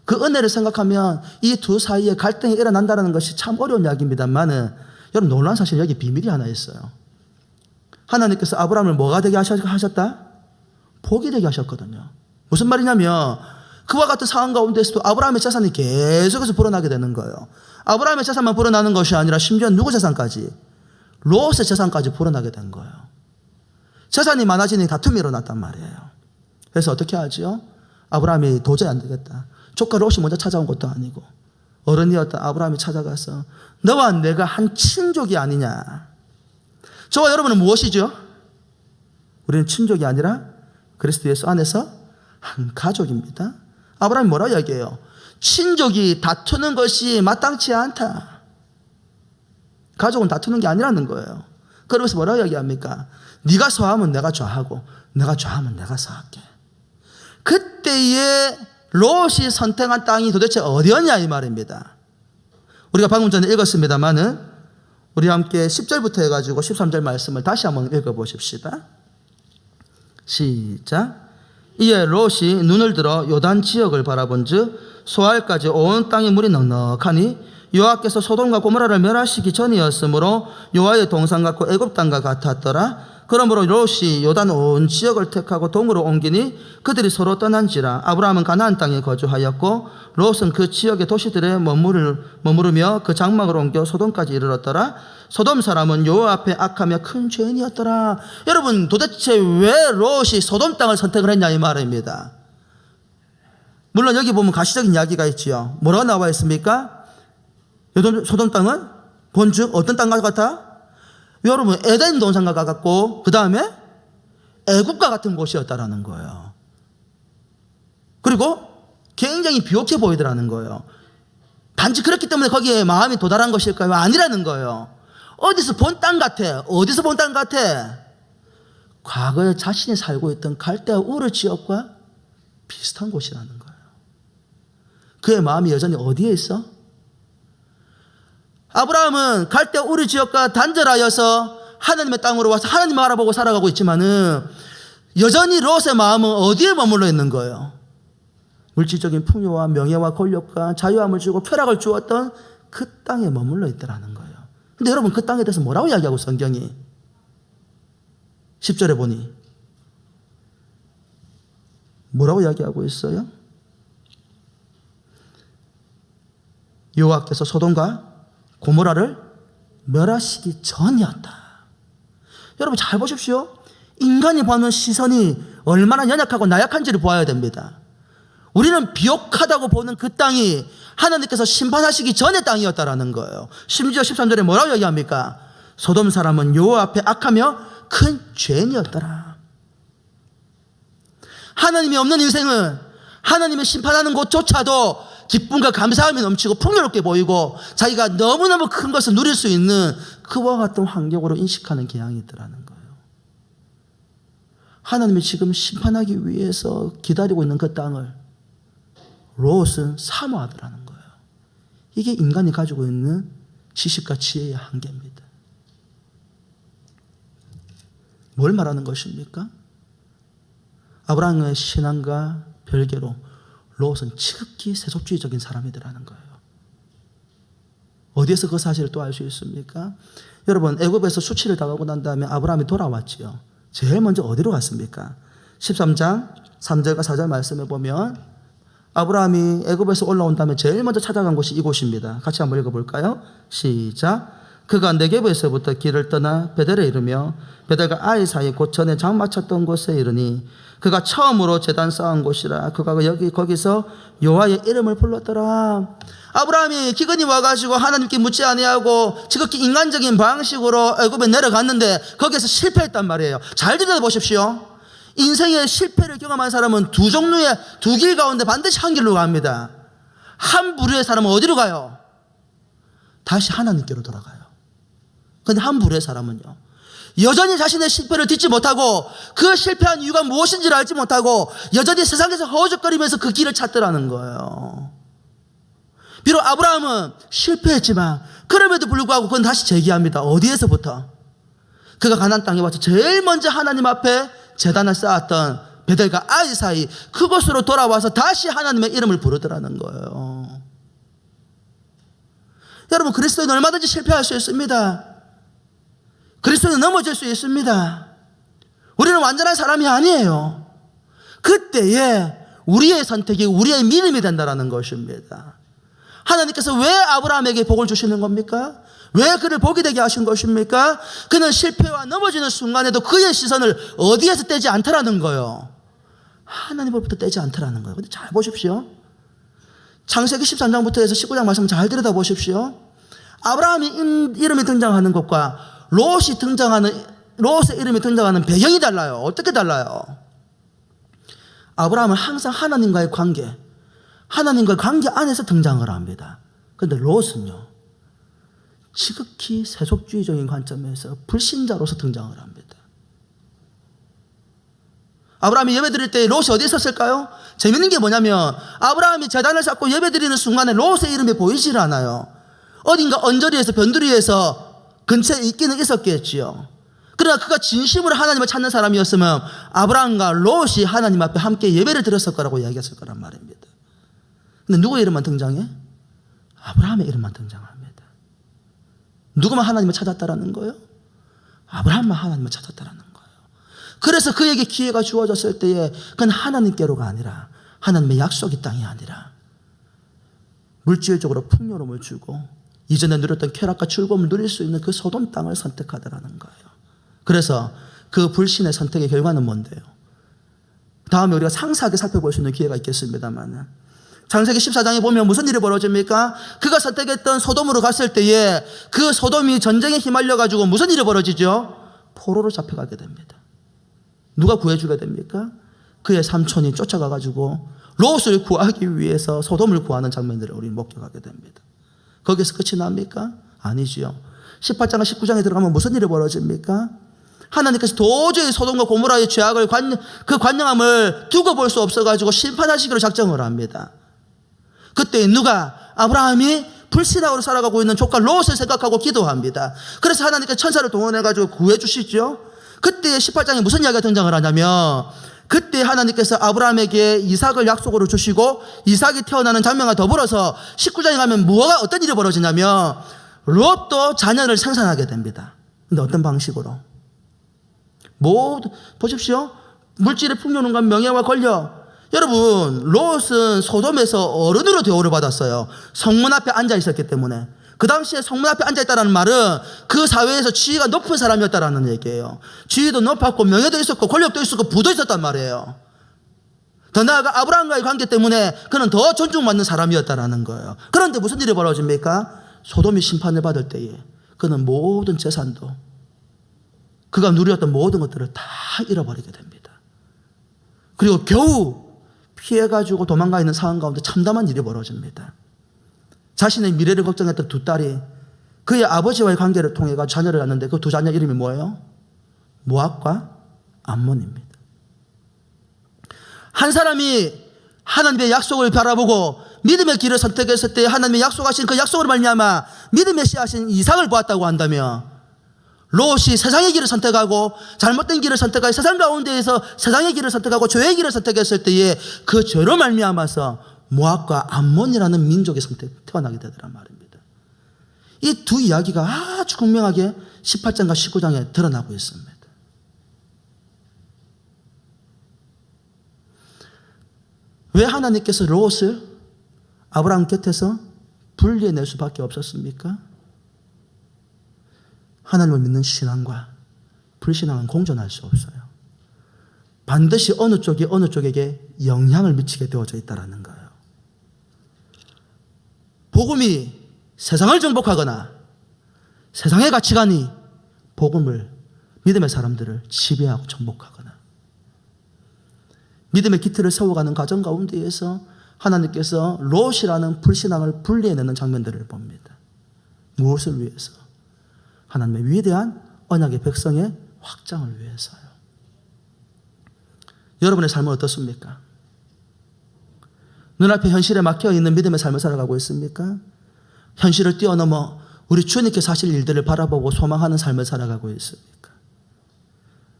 그 은혜를 생각하면 이 두 사이에 갈등이 일어난다는 것이 참 어려운 이야기입니다만은, 여러분, 놀라운 사실 여기 비밀이 하나 있어요. 하나님께서 아브라함을 뭐가 되게 하셨다? 복이 되게 하셨거든요. 무슨 말이냐면 그와 같은 상황 가운데서도 아브라함의 재산이 계속해서 불어나게 되는 거예요. 아브라함의 재산만 불어나는 것이 아니라 심지어 누구 재산까지? 롯의 재산까지 불어나게 된 거예요. 재산이 많아지니 다툼이 일어났단 말이에요. 그래서 어떻게 하죠? 아브라함이 도저히 안 되겠다. 조카 롯이 먼저 찾아온 것도 아니고 어른이었던 아브라함이 찾아가서 너와 내가 한 친족이 아니냐. 저와 여러분은 무엇이죠? 우리는 친족이 아니라 그리스도 예수 안에서 한 가족입니다. 아브라함이 뭐라고 이야기해요? 친족이 다투는 것이 마땅치 않다. 가족은 다투는 게 아니라는 거예요. 그러면서 뭐라고 이야기합니까? 네가 서하면 내가 좌하고 내가 좌하면 내가 서할게. 그때에 롯이 선택한 땅이 도대체 어디였냐 이 말입니다. 우리가 방금 전에 읽었습니다마는 우리 함께 10절부터 해가지고 13절 말씀을 다시 한번 읽어보십시다. 시작. 이에 롯이 눈을 들어 요단 지역을 바라본즉 소알까지 온 땅에 물이 넉넉하니 여호와께서 소돔과 고모라를 멸하시기 전이었으므로 여호와의 동산 같고 애굽 땅과 같았더라. 그러므로 롯이 요단 온 지역을 택하고 동으로 옮기니 그들이 서로 떠난지라. 아브라함은 가나안 땅에 거주하였고 롯은 그 지역의 도시들에 머무르며 그 장막을 옮겨 소돔까지 이르렀더라. 소돔 사람은 여호와 앞에 악하며 큰 죄인이었더라. 여러분, 도대체 왜 롯이 소돔 땅을 선택을 했냐 이 말입니다. 물론 여기 보면 가시적인 이야기가 있지요. 뭐라고 나와 있습니까? 소돔 땅은 본즉 어떤 땅과 같아? 여러분, 에덴 동산과 같고 그 다음에 애국과 같은 곳이었다라는 거예요. 그리고 굉장히 비옥해 보이더라는 거예요. 단지 그렇기 때문에 거기에 마음이 도달한 것일까요? 아니라는 거예요. 어디서 본 땅 같아? 어디서 본 땅 같아? 과거에 자신이 살고 있던 갈대아 우르 지역과 비슷한 곳이라는 거예요. 그의 마음이 여전히 어디에 있어? 아브라함은 갈대아 우르 지역과 단절하여서 하나님의 땅으로 와서 하나님을 알아보고 살아가고 있지만은 여전히 롯의 마음은 어디에 머물러 있는 거예요? 물질적인 풍요와 명예와 권력과 자유함을 주고 쾌락을 주었던 그 땅에 머물러 있더라는 거예요. 근데 여러분, 그 땅에 대해서 뭐라고 이야기하고 성경이? 10절에 보니 뭐라고 이야기하고 있어요? 여호와께서 소돔과 고모라를 멸하시기 전이었다. 여러분, 잘 보십시오. 인간이 보는 시선이 얼마나 연약하고 나약한지를 보아야 됩니다. 우리는 비옥하다고 보는 그 땅이 하나님께서 심판하시기 전의 땅이었다라는 거예요. 심지어 13절에 뭐라고 이야기합니까? 소돔 사람은 여호와 앞에 악하며 큰 죄인이었더라. 하나님이 없는 인생은 하나님의 심판하는 곳조차도 기쁨과 감사함이 넘치고 풍요롭게 보이고 자기가 너무너무 큰 것을 누릴 수 있는 그와 같은 환경으로 인식하는 경향이 있더라는 거예요. 하나님이 지금 심판하기 위해서 기다리고 있는 그 땅을 롯은 사모하더라는 거예요. 이게 인간이 가지고 있는 지식과 지혜의 한계입니다. 뭘 말하는 것입니까? 아브라함의 신앙과 별개로 롯은 지극히 세속주의적인 사람이더라는 거예요. 어디에서 그 사실을 또 알 수 있습니까? 여러분, 애굽에서 수치를 당하고 난 다음에 아브라함이 돌아왔지요. 제일 먼저 어디로 갔습니까? 13장 3절과 4절 말씀에 보면 아브라함이 애굽에서 올라온 다음에 제일 먼저 찾아간 곳이 이곳입니다. 같이 한번 읽어볼까요? 시작. 그가 네게브에서부터 길을 떠나 베델에 이르며 베델과 아이 사이 곧 전에 장막 쳤던 곳에 이르니 그가 처음으로 제단 쌓은 곳이라. 그가 거기서 여호와의 이름을 불렀더라. 아브라함이 기근이 와가지고 하나님께 묻지 아니하고 지극히 인간적인 방식으로 애굽에 내려갔는데 거기에서 실패했단 말이에요. 잘 들여다보십시오. 인생의 실패를 경험한 사람은 두 종류의 두 길 가운데 반드시 한 길로 갑니다. 한 부류의 사람은 어디로 가요? 다시 하나님께로 돌아가요. 그런데 한 부류의 사람은요, 여전히 자신의 실패를 딛지 못하고 그 실패한 이유가 무엇인지를 알지 못하고 여전히 세상에서 허우적거리면서 그 길을 찾더라는 거예요. 비록 아브라함은 실패했지만 그럼에도 불구하고 그건 다시 재기합니다. 어디에서부터? 그가 가나안 땅에 와서 제일 먼저 하나님 앞에 제단을 쌓았던 베델과 아이 사이 그곳으로 돌아와서 다시 하나님의 이름을 부르더라는 거예요. 여러분, 그리스도인은 얼마든지 실패할 수 있습니다. 그리스도인은 넘어질 수 있습니다. 우리는 완전한 사람이 아니에요. 그때에 우리의 선택이 우리의 믿음이 된다는 것입니다. 하나님께서 왜 아브라함에게 복을 주시는 겁니까? 왜 그를 복이 되게 하신 것입니까? 그는 실패와 넘어지는 순간에도 그의 시선을 어디에서 떼지 않더라는 거예요. 하나님으로부터 떼지 않더라는 거예요. 근데 잘 보십시오. 창세기 13장부터 해서 19장 말씀 잘 들여다보십시오. 아브라함이 이름이 등장하는 것과 롯의 이름이 등장하는 배경이 달라요. 어떻게 달라요? 아브라함은 항상 하나님과의 관계 안에서 등장을 합니다. 그런데 롯은요, 지극히 세속주의적인 관점에서 불신자로서 등장을 합니다. 아브라함이 예배드릴 때 롯이 어디에 있었을까요? 재밌는 게 뭐냐면 아브라함이 제단을 쌓고 예배드리는 순간에 롯의 이름이 보이질 않아요. 어딘가 언저리에서 변두리에서 근처에 있기는 있었겠지요. 그러나 그가 진심으로 하나님을 찾는 사람이었으면 아브라함과 롯이 하나님 앞에 함께 예배를 드렸을 거라고 이야기했을 거란 말입니다. 근데 누구의 이름만 등장해? 아브라함의 이름만 등장합니다. 누구만 하나님을 찾았다라는 거예요? 아브라함만 하나님을 찾았다라는 거예요. 그래서 그에게 기회가 주어졌을 때에 그건 하나님께로가 아니라 하나님의 약속의 땅이 아니라 물질적으로 풍요로움을 주고 이전에 누렸던 쾌락과 즐거움을 누릴 수 있는 그 소돔 땅을 선택하더라는 거예요. 그래서 그 불신의 선택의 결과는 뭔데요? 다음에 우리가 상세하게 살펴볼 수 있는 기회가 있겠습니다만 창세기 14장에 보면 무슨 일이 벌어집니까? 그가 선택했던 소돔으로 갔을 때에 그 소돔이 전쟁에 휘말려가지고 무슨 일이 벌어지죠? 포로로 잡혀가게 됩니다. 누가 구해주게 됩니까? 그의 삼촌이 쫓아가가지고 롯을 구하기 위해서 소돔을 구하는 장면들을 우리는 목격하게 됩니다. 거기서 끝이 납니까? 아니지요. 18장과 19장에 들어가면 무슨 일이 벌어집니까? 하나님께서 도저히 소돔과 고모라의 죄악을 그 관영함을 두고 볼 수 없어가지고 심판하시기로 작정을 합니다. 그때 누가? 아브라함이 불신앙으로 살아가고 있는 조카 롯을 생각하고 기도합니다. 그래서 하나님께서 천사를 동원해가지고 구해주시죠. 그때 18장에 무슨 이야기가 등장을 하냐면 그때 하나님께서 아브라함에게 이삭을 약속으로 주시고 이삭이 태어나는 장면과 더불어서 19장에 가면 어떤 일이 벌어지냐면 롯도 자녀를 생산하게 됩니다. 근데 어떤 방식으로? 보십시오. 물질의 풍요로움과 명예와 권력. 여러분, 롯은 소돔에서 어른으로 대우를 받았어요. 성문 앞에 앉아 있었기 때문에. 그 당시에 성문 앞에 앉아있다는 말은 그 사회에서 지위가 높은 사람이었다는 얘기예요. 지위도 높았고 명예도 있었고 권력도 있었고 부도 있었단 말이에요. 더 나아가 아브라함과의 관계 때문에 그는 더 존중받는 사람이었다는 거예요. 그런데 무슨 일이 벌어집니까? 소돔이 심판을 받을 때에 그는 모든 재산도 그가 누렸던 모든 것들을 다 잃어버리게 됩니다. 그리고 겨우 피해가지고 도망가 있는 상황 가운데 참담한 일이 벌어집니다. 자신의 미래를 걱정했던 두 딸이 그의 아버지와의 관계를 통해 자녀를 낳는데 그 두 자녀 이름이 뭐예요? 모압과 암몬입니다. 한 사람이 하나님의 약속을 바라보고 믿음의 길을 선택했을 때 하나님의 약속하신 그 약속으로 말미암아 믿음의 씨앗인 이삭을 보았다고 한다면 롯이 세상의 길을 선택하고 잘못된 길을 선택하여 세상 가운데에서 세상의 길을 선택하고 죄의 길을 선택했을 때에 그 죄로 말미암아서 모압과 암몬이라는 민족이 태어나게 되더란 말입니다. 이 두 이야기가 아주 극명하게 18장과 19장에 드러나고 있습니다. 왜 하나님께서 롯을 아브라함 곁에서 분리해낼 수밖에 없었습니까? 하나님을 믿는 신앙과 불신앙은 공존할 수 없어요. 반드시 어느 쪽이 어느 쪽에게 영향을 미치게 되어져 있다는 거예요. 복음이 세상을 정복하거나 세상의 가치관이 복음을, 믿음의 사람들을 지배하고 정복하거나 믿음의 기틀을 세워가는 과정 가운데에서 하나님께서 롯이라는 불신앙을 분리해내는 장면들을 봅니다. 무엇을 위해서? 하나님의 위대한 언약의 백성의 확장을 위해서요. 여러분의 삶은 어떻습니까? 눈앞에 현실에 막혀있는 믿음의 삶을 살아가고 있습니까? 현실을 뛰어넘어 우리 주님께서 하실 일들을 바라보고 소망하는 삶을 살아가고 있습니까?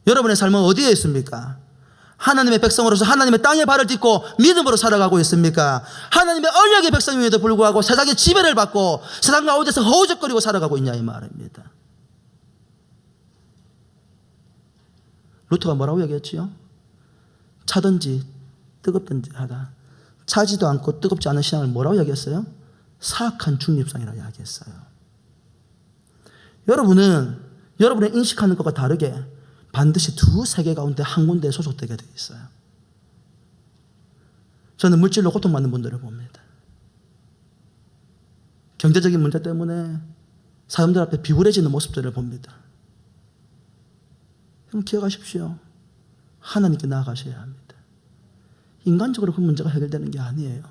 여러분의 삶은 어디에 있습니까? 하나님의 백성으로서 하나님의 땅에 발을 딛고 믿음으로 살아가고 있습니까? 하나님의 언약의 백성임에도 불구하고 세상의 지배를 받고 세상 가운데서 허우적거리고 살아가고 있냐 이 말입니다. 루트가 뭐라고 얘기했지요? 차든지 뜨겁든지 하다. 차지도 않고 뜨겁지 않은 신앙을 뭐라고 얘기했어요? 사악한 중립성이라고 이야기했어요. 여러분은 여러분의 인식하는 것과 다르게 반드시 두 세계 가운데 한 군데에 소속되게 되어 있어요. 저는 물질로 고통받는 분들을 봅니다. 경제적인 문제 때문에 사람들 앞에 비굴해지는 모습들을 봅니다. 여러분 기억하십시오. 하나님께 나아가셔야 합니다. 인간적으로 그 문제가 해결되는 게 아니에요.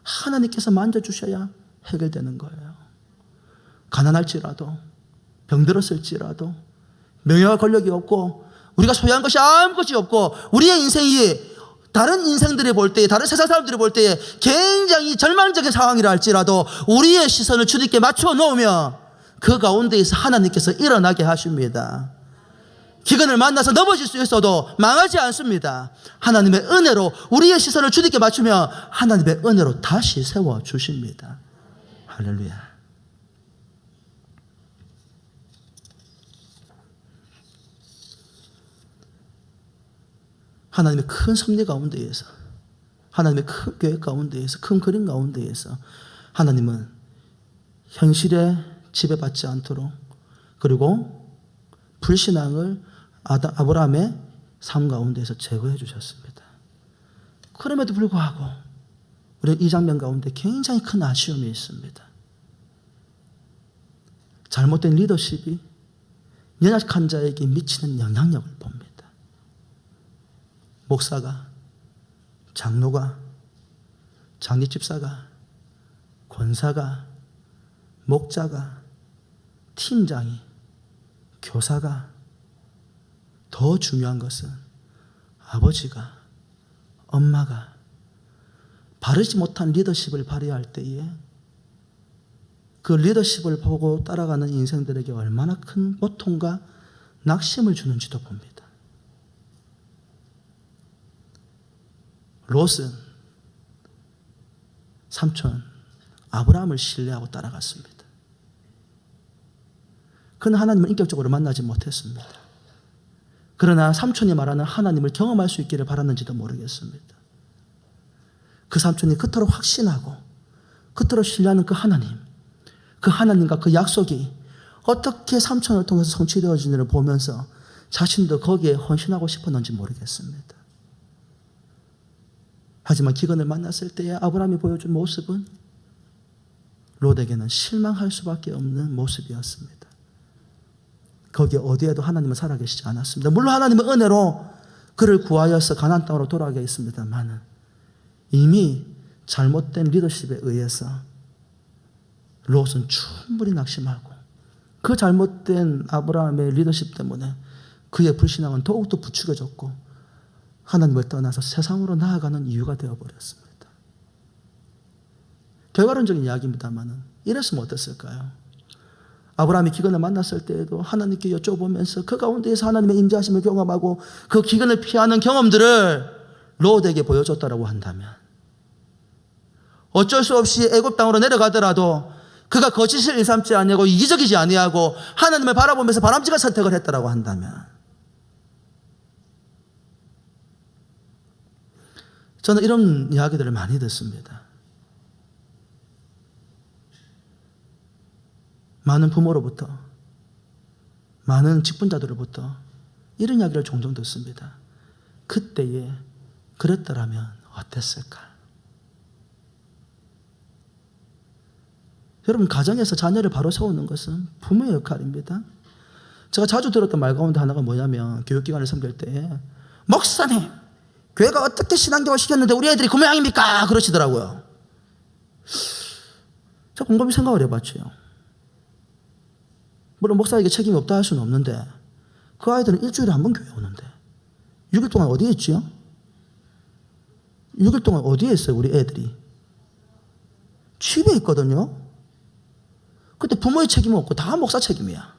하나님께서 만져주셔야 해결되는 거예요. 가난할지라도 병들었을지라도 명예와 권력이 없고 우리가 소유한 것이 아무것이 없고 우리의 인생이 다른 인생들이 볼 때에 다른 세상 사람들이 볼 때에 굉장히 절망적인 상황이라 할지라도 우리의 시선을 주님께 맞춰 놓으면 그 가운데에서 하나님께서 일어나게 하십니다. 기근을 만나서 넘어질 수 있어도 망하지 않습니다. 하나님의 은혜로 우리의 시선을 주님께 맞추면 하나님의 은혜로 다시 세워주십니다. 할렐루야. 하나님의 큰 섭리 가운데에서 하나님의 큰 계획 가운데에서 큰 그림 가운데에서 하나님은 현실에 지배받지 않도록 그리고 불신앙을 아브라함의 삶 가운데에서 제거해 주셨습니다. 그럼에도 불구하고 우리는 이 장면 가운데 굉장히 큰 아쉬움이 있습니다. 잘못된 리더십이 연약한 자에게 미치는 영향력을 봅니다. 목사가, 장로가, 장례집사가, 권사가, 목자가, 팀장이, 교사가, 더 중요한 것은 아버지가, 엄마가 바르지 못한 리더십을 발휘할 때에 그 리더십을 보고 따라가는 인생들에게 얼마나 큰 고통과 낙심을 주는지도 봅니다. 롯은 삼촌 아브라함을 신뢰하고 따라갔습니다. 그는 하나님을 인격적으로 만나지 못했습니다. 그러나 삼촌이 말하는 하나님을 경험할 수 있기를 바랐는지도 모르겠습니다. 그 삼촌이 그토록 확신하고 그토록 신뢰하는 그 하나님과 그 약속이 어떻게 삼촌을 통해서 성취되어지는지를 보면서 자신도 거기에 헌신하고 싶었는지 모르겠습니다. 하지만 기근을 만났을 때에 아브라함이 보여준 모습은 롯에게는 실망할 수밖에 없는 모습이었습니다. 거기에 어디에도 하나님은 살아계시지 않았습니다. 물론 하나님은 은혜로 그를 구하여서 가나안 땅으로 돌아가게 했습니다만 이미 잘못된 리더십에 의해서 롯은 충분히 낙심하고 그 잘못된 아브라함의 리더십 때문에 그의 불신앙은 더욱더 부추겨졌고 하나님을 떠나서 세상으로 나아가는 이유가 되어버렸습니다. 결과론적인 이야기입니다만 이랬으면 어땠을까요? 아브라함이 기근을 만났을 때에도 하나님께 여쭤보면서 그 가운데에서 하나님의 임재하심을 경험하고 그 기근을 피하는 경험들을 롯에게 보여줬다라고 한다면 어쩔 수 없이 애굽 땅으로 내려가더라도 그가 거짓을 일삼지 아니하고 이기적이지 아니하고 하나님을 바라보면서 바람직한 선택을 했다라고 한다면 저는 이런 이야기들을 많이 듣습니다. 많은 부모로부터 많은 직분자들로부터 이런 이야기를 종종 듣습니다. 그때에 그랬더라면 어땠을까? 여러분, 가정에서 자녀를 바로 세우는 것은 부모의 역할입니다. 제가 자주 들었던 말 가운데 하나가 뭐냐면, 교육기관을 섬길 때 목사님, 교회가 어떻게 신앙교육을 시켰는데 우리 애들이 그 모양입니까? 그러시더라고요. 제가 곰곰이 생각을 해봤죠. 물론 목사에게 책임이 없다 할 수는 없는데, 그 아이들은 일주일에 한 번 교회 오는데 6일 동안 어디에 있지요? 6일 동안 어디에 있어요? 우리 애들이 집에 있거든요. 근데 부모의 책임은 없고 다 목사 책임이야.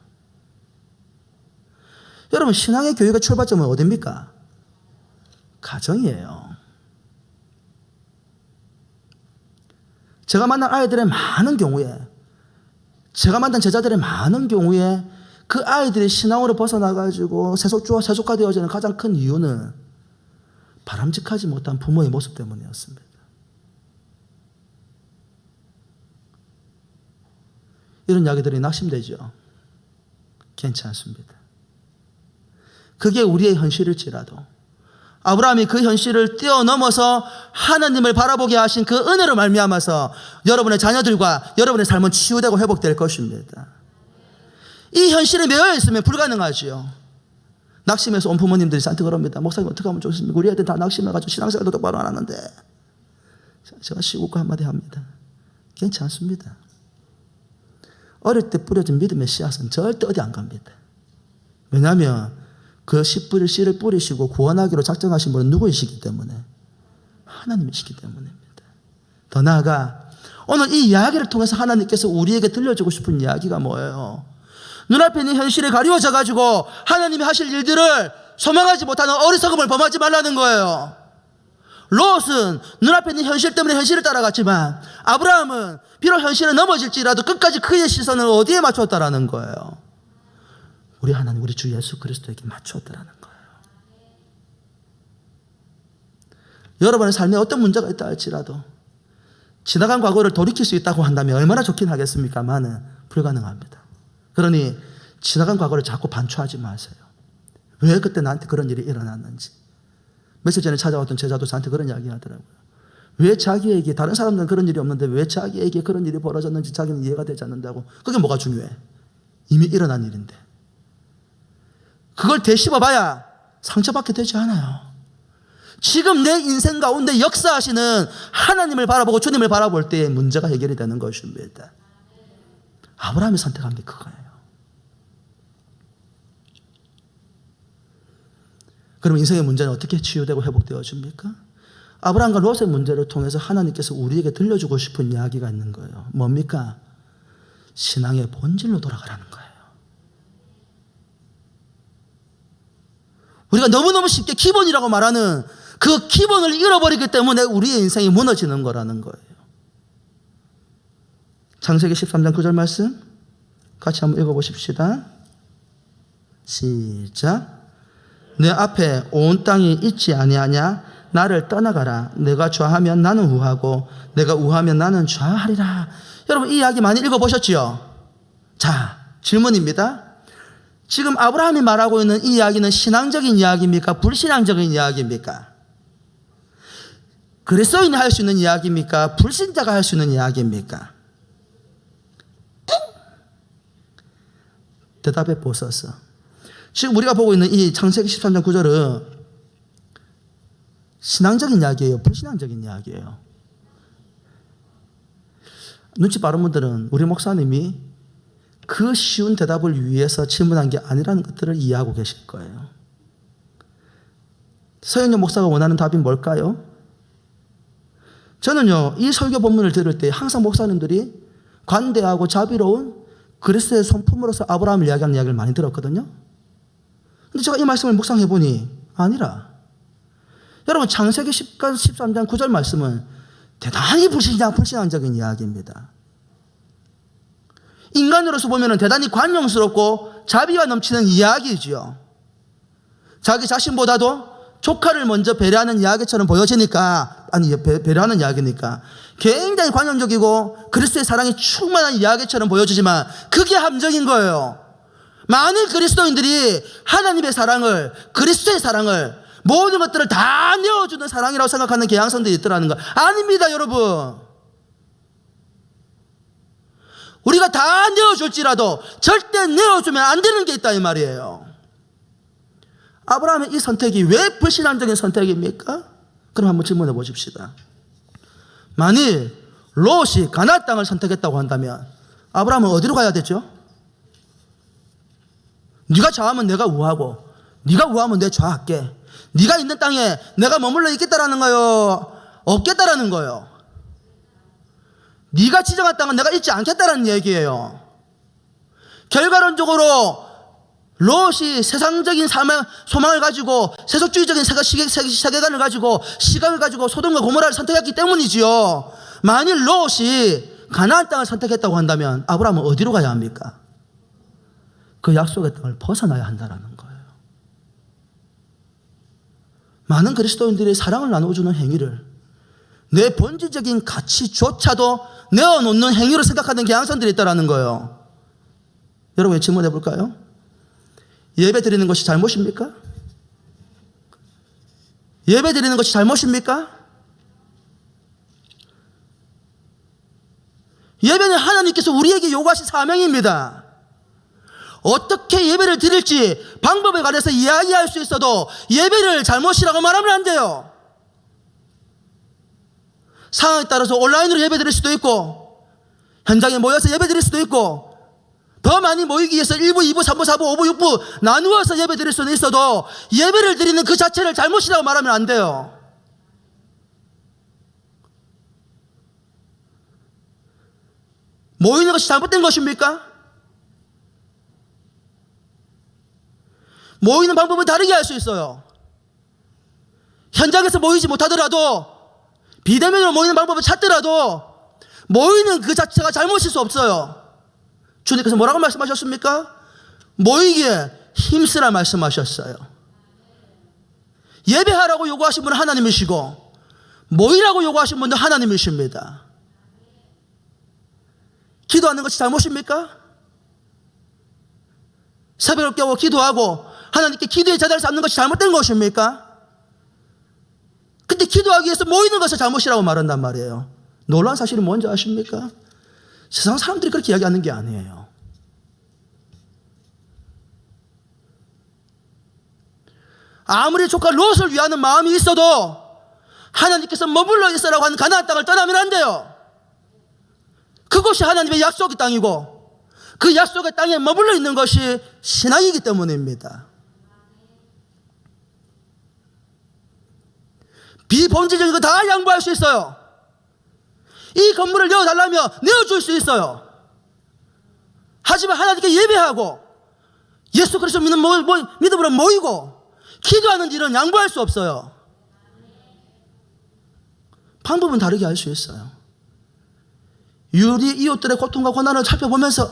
여러분, 신앙의 교육의 출발점은 어디입니까? 가정이에요. 제가 만난 아이들의 많은 경우에, 제가 만난 제자들의 많은 경우에 그 아이들이 신앙으로 벗어나가지고 세속화되어지는 가장 큰 이유는 바람직하지 못한 부모의 모습 때문이었습니다. 이런 이야기들이 낙심되죠. 괜찮습니다. 그게 우리의 현실일지라도 아브라함이 그 현실을 뛰어넘어서 하나님을 바라보게 하신 그 은혜로 말미암아서 여러분의 자녀들과 여러분의 삶은 치유되고 회복될 것입니다. 이 현실에 매여 있으면 불가능하지요. 낙심해서 온 부모님들이 저한테 그럽니다. 목사님, 어떻게 하면 좋습니까? 우리 애들 다 낙심해가지고 신앙생활도 똑바로 안 하는데. 제가 시국과 한마디 합니다. 괜찮습니다. 어릴 때 뿌려진 믿음의 씨앗은 절대 어디 안 갑니다. 왜냐하면 그 씨를 뿌리시고 구원하기로 작정하신 분은 누구이시기 때문에? 하나님이시기 때문입니다. 더 나아가 오늘 이 이야기를 통해서 하나님께서 우리에게 들려주고 싶은 이야기가 뭐예요? 눈앞에 있는 현실에 가리워져 가지고 하나님이 하실 일들을 소망하지 못하는 어리석음을 범하지 말라는 거예요. 롯은 눈앞에 있는 현실 때문에 현실을 따라갔지만 아브라함은 비록 현실에 넘어질지라도 끝까지 그의 시선을 어디에 맞췄다라는 거예요? 우리 하나님, 우리 주 예수 그리스도에게 맞췄다라는 거예요. 여러분의 삶에 어떤 문제가 있다 할지라도 지나간 과거를 돌이킬 수 있다고 한다면 얼마나 좋긴 하겠습니까만은 불가능합니다. 그러니 지나간 과거를 자꾸 반추하지 마세요. 왜 그때 나한테 그런 일이 일어났는지. 며칠 전에 찾아왔던 제자도 저한테 그런 이야기 하더라고요. 왜 자기에게, 다른 사람들은 그런 일이 없는데 왜 자기에게 그런 일이 벌어졌는지 자기는 이해가 되지 않는다고. 그게 뭐가 중요해? 이미 일어난 일인데. 그걸 되씹어봐야 상처받게 되지 않아요. 지금 내 인생 가운데 역사하시는 하나님을 바라보고 주님을 바라볼 때의 문제가 해결이 되는 것입니다. 아브라함이 선택한 게 그거예요. 그럼 인생의 문제는 어떻게 치유되고 회복되어집니까? 아브라함과 롯의 문제를 통해서 하나님께서 우리에게 들려주고 싶은 이야기가 있는 거예요. 뭡니까? 신앙의 본질로 돌아가라는 거예요. 우리가 너무너무 쉽게 기본이라고 말하는 그 기본을 잃어버리기 때문에 우리의 인생이 무너지는 거라는 거예요. 창세기 13장 9절 말씀 같이 한번 읽어보십시다. 시작. 내 앞에 온 땅이 있지 아니하냐? 나를 떠나가라. 내가 좌하면 나는 우하고 내가 우하면 나는 좌하리라. 여러분, 이 이야기 많이 읽어보셨지요? 자, 질문입니다. 지금 아브라함이 말하고 있는 이 이야기는 신앙적인 이야기입니까? 불신앙적인 이야기입니까? 그리스도인이 할 수 있는 이야기입니까? 불신자가 할 수 있는 이야기입니까? 대답해 보소서. 지금 우리가 보고 있는 이 창세기 13장 9절은 신앙적인 이야기예요? 불신앙적인 이야기예요? 눈치 빠른 분들은 우리 목사님이 그 쉬운 대답을 위해서 질문한 게 아니라는 것들을 이해하고 계실 거예요. 서영엽 목사가 원하는 답이 뭘까요? 저는요, 이 설교 본문을 들을 때 항상 목사님들이 관대하고 자비로운 그리스도의 손품으로서 아브라함을 이야기하는 이야기를 많이 들었거든요. 근데 제가 이 말씀을 묵상해 보니 아니라, 여러분, 창세기 13장 9절 말씀은 대단히 불신앙적인 이야기입니다. 인간으로서 보면 대단히 관용스럽고 자비가 넘치는 이야기지요. 자기 자신보다도 조카를 먼저 배려하는 이야기처럼 보여지니까, 배려하는 이야기니까 굉장히 관용적이고 그리스도의 사랑이 충만한 이야기처럼 보여지지만 그게 함정인 거예요. 많은 그리스도인들이 하나님의 사랑을, 그리스도의 사랑을, 모든 것들을 다 내어주는 사랑이라고 생각하는 개항성들이 있더라는 거. 아닙니다, 여러분. 우리가 다 내어줄지라도 절대 내어주면 안 되는 게 있다 이 말이에요. 아브라함의 이 선택이 왜 불신앙적인 선택입니까? 그럼 한번 질문해 보십시다. 만일 롯이 가나안 땅을 선택했다고 한다면 아브라함은 어디로 가야 되죠? 네가 좌하면 내가 우하고 네가 우하면 내가 좌할게. 네가 있는 땅에 내가 머물러 있겠다라는 거요? 없겠다라는 거요? 네가 지정한 땅은 내가 있지 않겠다라는 얘기예요. 결과론적으로 롯이 세상적인 소망을 가지고 세속주의적인 세계관을 가지고 시각을 가지고 소돔과 고모라를 선택했기 때문이지요. 만일 롯이 가나안 땅을 선택했다고 한다면 아브라함은 어디로 가야 합니까? 그 약속의 땅을 벗어나야 한다는 거예요. 많은 그리스도인들이 사랑을 나눠주는 행위를 내 본질적인 가치조차도 내어놓는 행위로 생각하는 개항선들이 있다는 거예요. 여러분 질문해 볼까요? 예배 드리는 것이 잘못입니까? 예배 드리는 것이 잘못입니까? 예배는 하나님께서 우리에게 요구하신 사명입니다. 어떻게 예배를 드릴지 방법에 관해서 이야기할 수 있어도 예배를 잘못이라고 말하면 안 돼요. 상황에 따라서 온라인으로 예배 드릴 수도 있고 현장에 모여서 예배 드릴 수도 있고 더 많이 모이기 위해서 1부, 2부, 3부, 4부, 5부, 6부 나누어서 예배 드릴 수는 있어도 예배를 드리는 그 자체를 잘못이라고 말하면 안 돼요. 모이는 것이 잘못된 것입니까? 모이는 방법은 다르게 할 수 있어요. 현장에서 모이지 못하더라도 비대면으로 모이는 방법을 찾더라도 모이는 그 자체가 잘못일 수 없어요. 주님께서 뭐라고 말씀하셨습니까? 모이기에 힘쓰라 말씀하셨어요. 예배하라고 요구하신 분은 하나님이시고 모이라고 요구하신 분은 하나님이십니다. 기도하는 것이 잘못입니까? 새벽을 깨워 기도하고 하나님께 기도의 자리를 잡는 것이 잘못된 것입니까? 근데 기도하기 위해서 모이는 것을 잘못이라고 말한단 말이에요. 놀라운 사실이 뭔지 아십니까? 세상 사람들이 그렇게 이야기하는 게 아니에요. 아무리 조카 롯을 위하는 마음이 있어도 하나님께서 머물러 있으라고 하는 가나안 땅을 떠나면 안 돼요. 그것이 하나님의 약속의 땅이고 그 약속의 땅에 머물러 있는 것이 신앙이기 때문입니다. 비본질적인 거 다 양보할 수 있어요. 이 건물을 내어달라면 내어줄 수 있어요. 하지만 하나님께 예배하고 예수 그리스도 믿음으로 모이고 기도하는 일은 양보할 수 없어요. 방법은 다르게 할 수 있어요. 우리 이웃들의 고통과 고난을 살펴보면서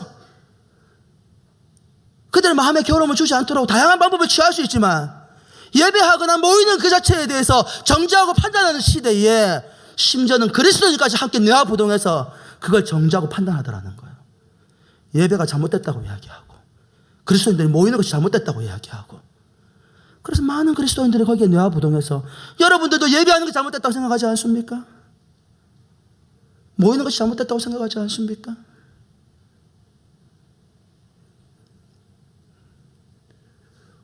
그들의 마음에 괴로움을 주지 않도록 다양한 방법을 취할 수 있지만 예배하거나 모이는 그 자체에 대해서 정죄하고 판단하는 시대에 심지어는 그리스도인까지 함께 뇌화부동해서 그걸 정죄하고 판단하더라는 거예요. 예배가 잘못됐다고 이야기하고 그리스도인들이 모이는 것이 잘못됐다고 이야기하고 그래서 많은 그리스도인들이 거기에 뇌화부동해서 여러분들도 예배하는 게 잘못됐다고 생각하지 않습니까? 모이는 것이 잘못됐다고 생각하지 않습니까?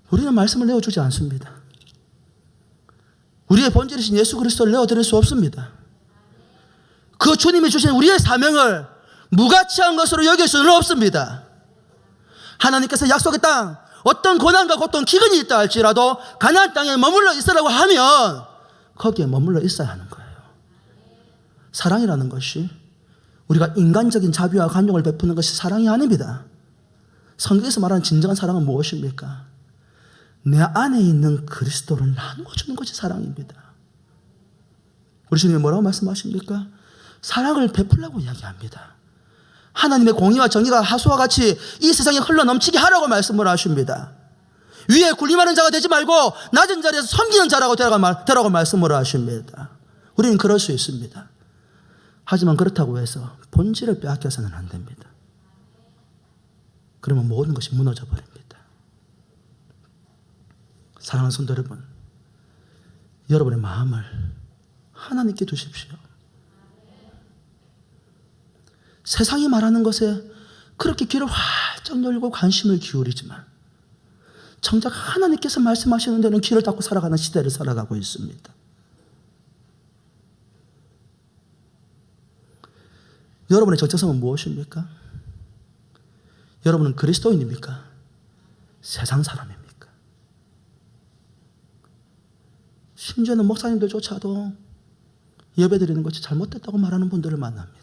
우리는 말씀을 내어주지 않습니다. 우리의 본질이신 예수 그리스도를 내어드릴 수 없습니다. 그 주님이 주신 우리의 사명을 무가치한 것으로 여길 수는 없습니다. 하나님께서 약속의 땅, 어떤 고난과 고통, 기근이 있다 할지라도 가나안 땅에 머물러 있으라고 하면 거기에 머물러 있어야 하는 거예요. 사랑이라는 것이 우리가 인간적인 자비와 관용을 베푸는 것이 사랑이 아닙니다. 성경에서 말하는 진정한 사랑은 무엇입니까? 내 안에 있는 그리스도를 나누어주는 것이 사랑입니다. 우리 주님이 뭐라고 말씀하십니까? 사랑을 베풀라고 이야기합니다. 하나님의 공의와 정의가 하수와 같이 이 세상에 흘러넘치게 하라고 말씀을 하십니다. 위에 군림하는 자가 되지 말고 낮은 자리에서 섬기는 자라고 되라고 말씀을 하십니다. 우리는 그럴 수 있습니다. 하지만 그렇다고 해서 본질을 빼앗겨서는 안 됩니다. 그러면 모든 것이 무너져 버립니다. 사랑하는 성도 여러분, 여러분의 마음을 하나님께 두십시오. 세상이 말하는 것에 그렇게 귀를 활짝 열고 관심을 기울이지만 정작 하나님께서 말씀하시는 데는 귀를 닫고 살아가는 시대를 살아가고 있습니다. 여러분의 정체성은 무엇입니까? 여러분은 그리스도인입니까? 세상 사람입니까? 심지어는 목사님들조차도 예배드리는 것이 잘못됐다고 말하는 분들을 만납니다.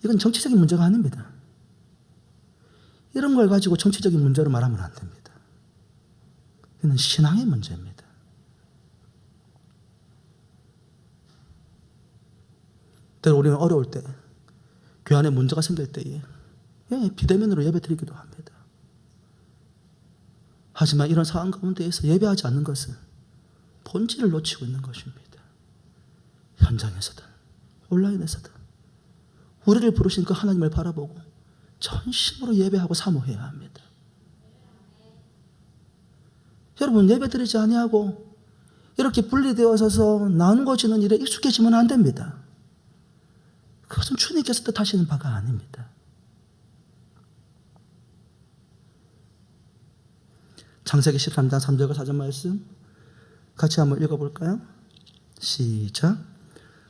이건 정치적인 문제가 아닙니다. 이런 걸 가지고 정치적인 문제로 말하면 안 됩니다. 이건 신앙의 문제입니다. 때로 우리는 어려울 때, 교회 안에 문제가 생길 때에 비대면으로 예배드리기도 합니다. 하지만 이런 상황 가운데에서 예배하지 않는 것은 본질을 놓치고 있는 것입니다. 현장에서든 온라인에서든 우리를 부르신 그 하나님을 바라보고 전심으로 예배하고 사모해야 합니다. 여러분, 예배드리지 아니하고 이렇게 분리되어서 나누어지는 일에 익숙해지면 안 됩니다. 그것은 주님께서 뜻하시는 바가 아닙니다. 창세기 13장 3절과 4절 말씀 같이 한번 읽어볼까요? 시작.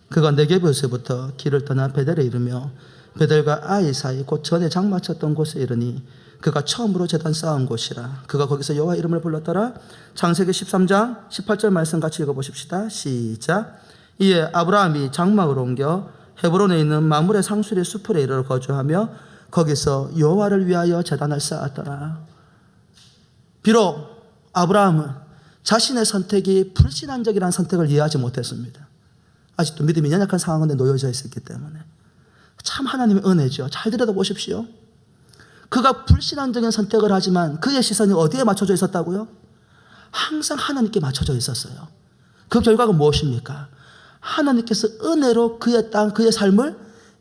그가 네게브에서부터 길을 떠나 베델에 이르며 베델과 아이 사이 곧 전에 장마쳤던 곳에 이르니 그가 처음으로 제단 쌓은 곳이라. 그가 거기서 여호와 이름을 불렀더라. 창세기 13장 18절 말씀 같이 읽어보십시다. 시작. 이에 아브라함이 장막을 옮겨 헤브론에 있는 마므레 상수리 수풀에 이르러 거주하며 거기서 여호와를 위하여 제단을 쌓았더라. 비록 아브라함은 자신의 선택이 불신앙적이라는 선택을 이해하지 못했습니다. 아직도 믿음이 연약한 상황에 놓여져 있었기 때문에. 참 하나님의 은혜죠. 잘 들여다보십시오. 그가 불신앙적인 선택을 하지만 그의 시선이 어디에 맞춰져 있었다고요? 항상 하나님께 맞춰져 있었어요. 그 결과가 무엇입니까? 하나님께서 은혜로 그의 땅, 그의 삶을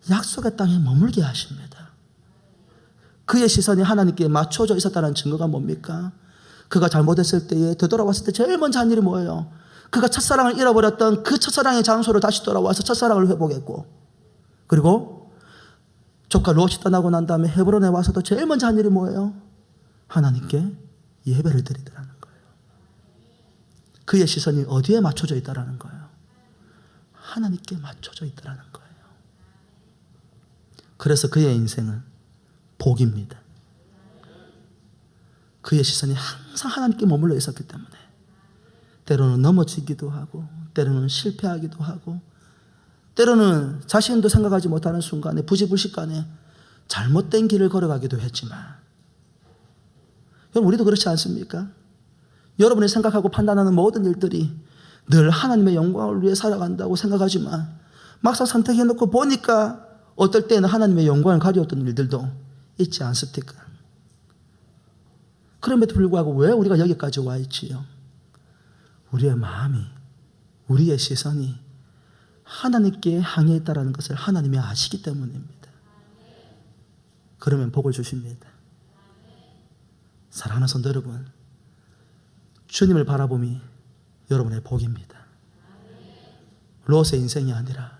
약속의 땅에 머물게 하십니다. 그의 시선이 하나님께 맞춰져 있었다는 증거가 뭡니까? 그가 잘못했을 때에 되돌아왔을 때 제일 먼저 한 일이 뭐예요? 그가 첫사랑을 잃어버렸던 그 첫사랑의 장소로 다시 돌아와서 첫사랑을 회복했고, 그리고 조카 롯이 떠나고 난 다음에 헤브론에 와서도 제일 먼저 한 일이 뭐예요? 하나님께 예배를 드리더라는 거예요. 그의 시선이 어디에 맞춰져 있다라는 거예요? 하나님께 맞춰져 있다라는 거예요. 그래서 그의 인생은 복입니다. 그의 시선이 항상 하나님께 머물러 있었기 때문에 때로는 넘어지기도 하고 때로는 실패하기도 하고 때로는 자신도 생각하지 못하는 순간에 부지불식간에 잘못된 길을 걸어가기도 했지만, 여러분, 우리도 그렇지 않습니까? 여러분이 생각하고 판단하는 모든 일들이 늘 하나님의 영광을 위해 살아간다고 생각하지만 막상 선택해놓고 보니까 어떨 때는 하나님의 영광을 가려웠던 일들도 있지 않습니까? 그럼에도 불구하고 왜 우리가 여기까지 와 있지요? 우리의 마음이, 우리의 시선이 하나님께 향해 있다는 것을 하나님이 아시기 때문입니다. 그러면 복을 주십니다. 사랑하는 성도 여러분, 주님을 바라봄이 여러분의 복입니다. 롯의 인생이 아니라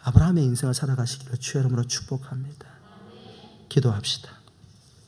아브라함의 인생을 살아가시기를 주의 이름으로 축복합니다. 기도합시다.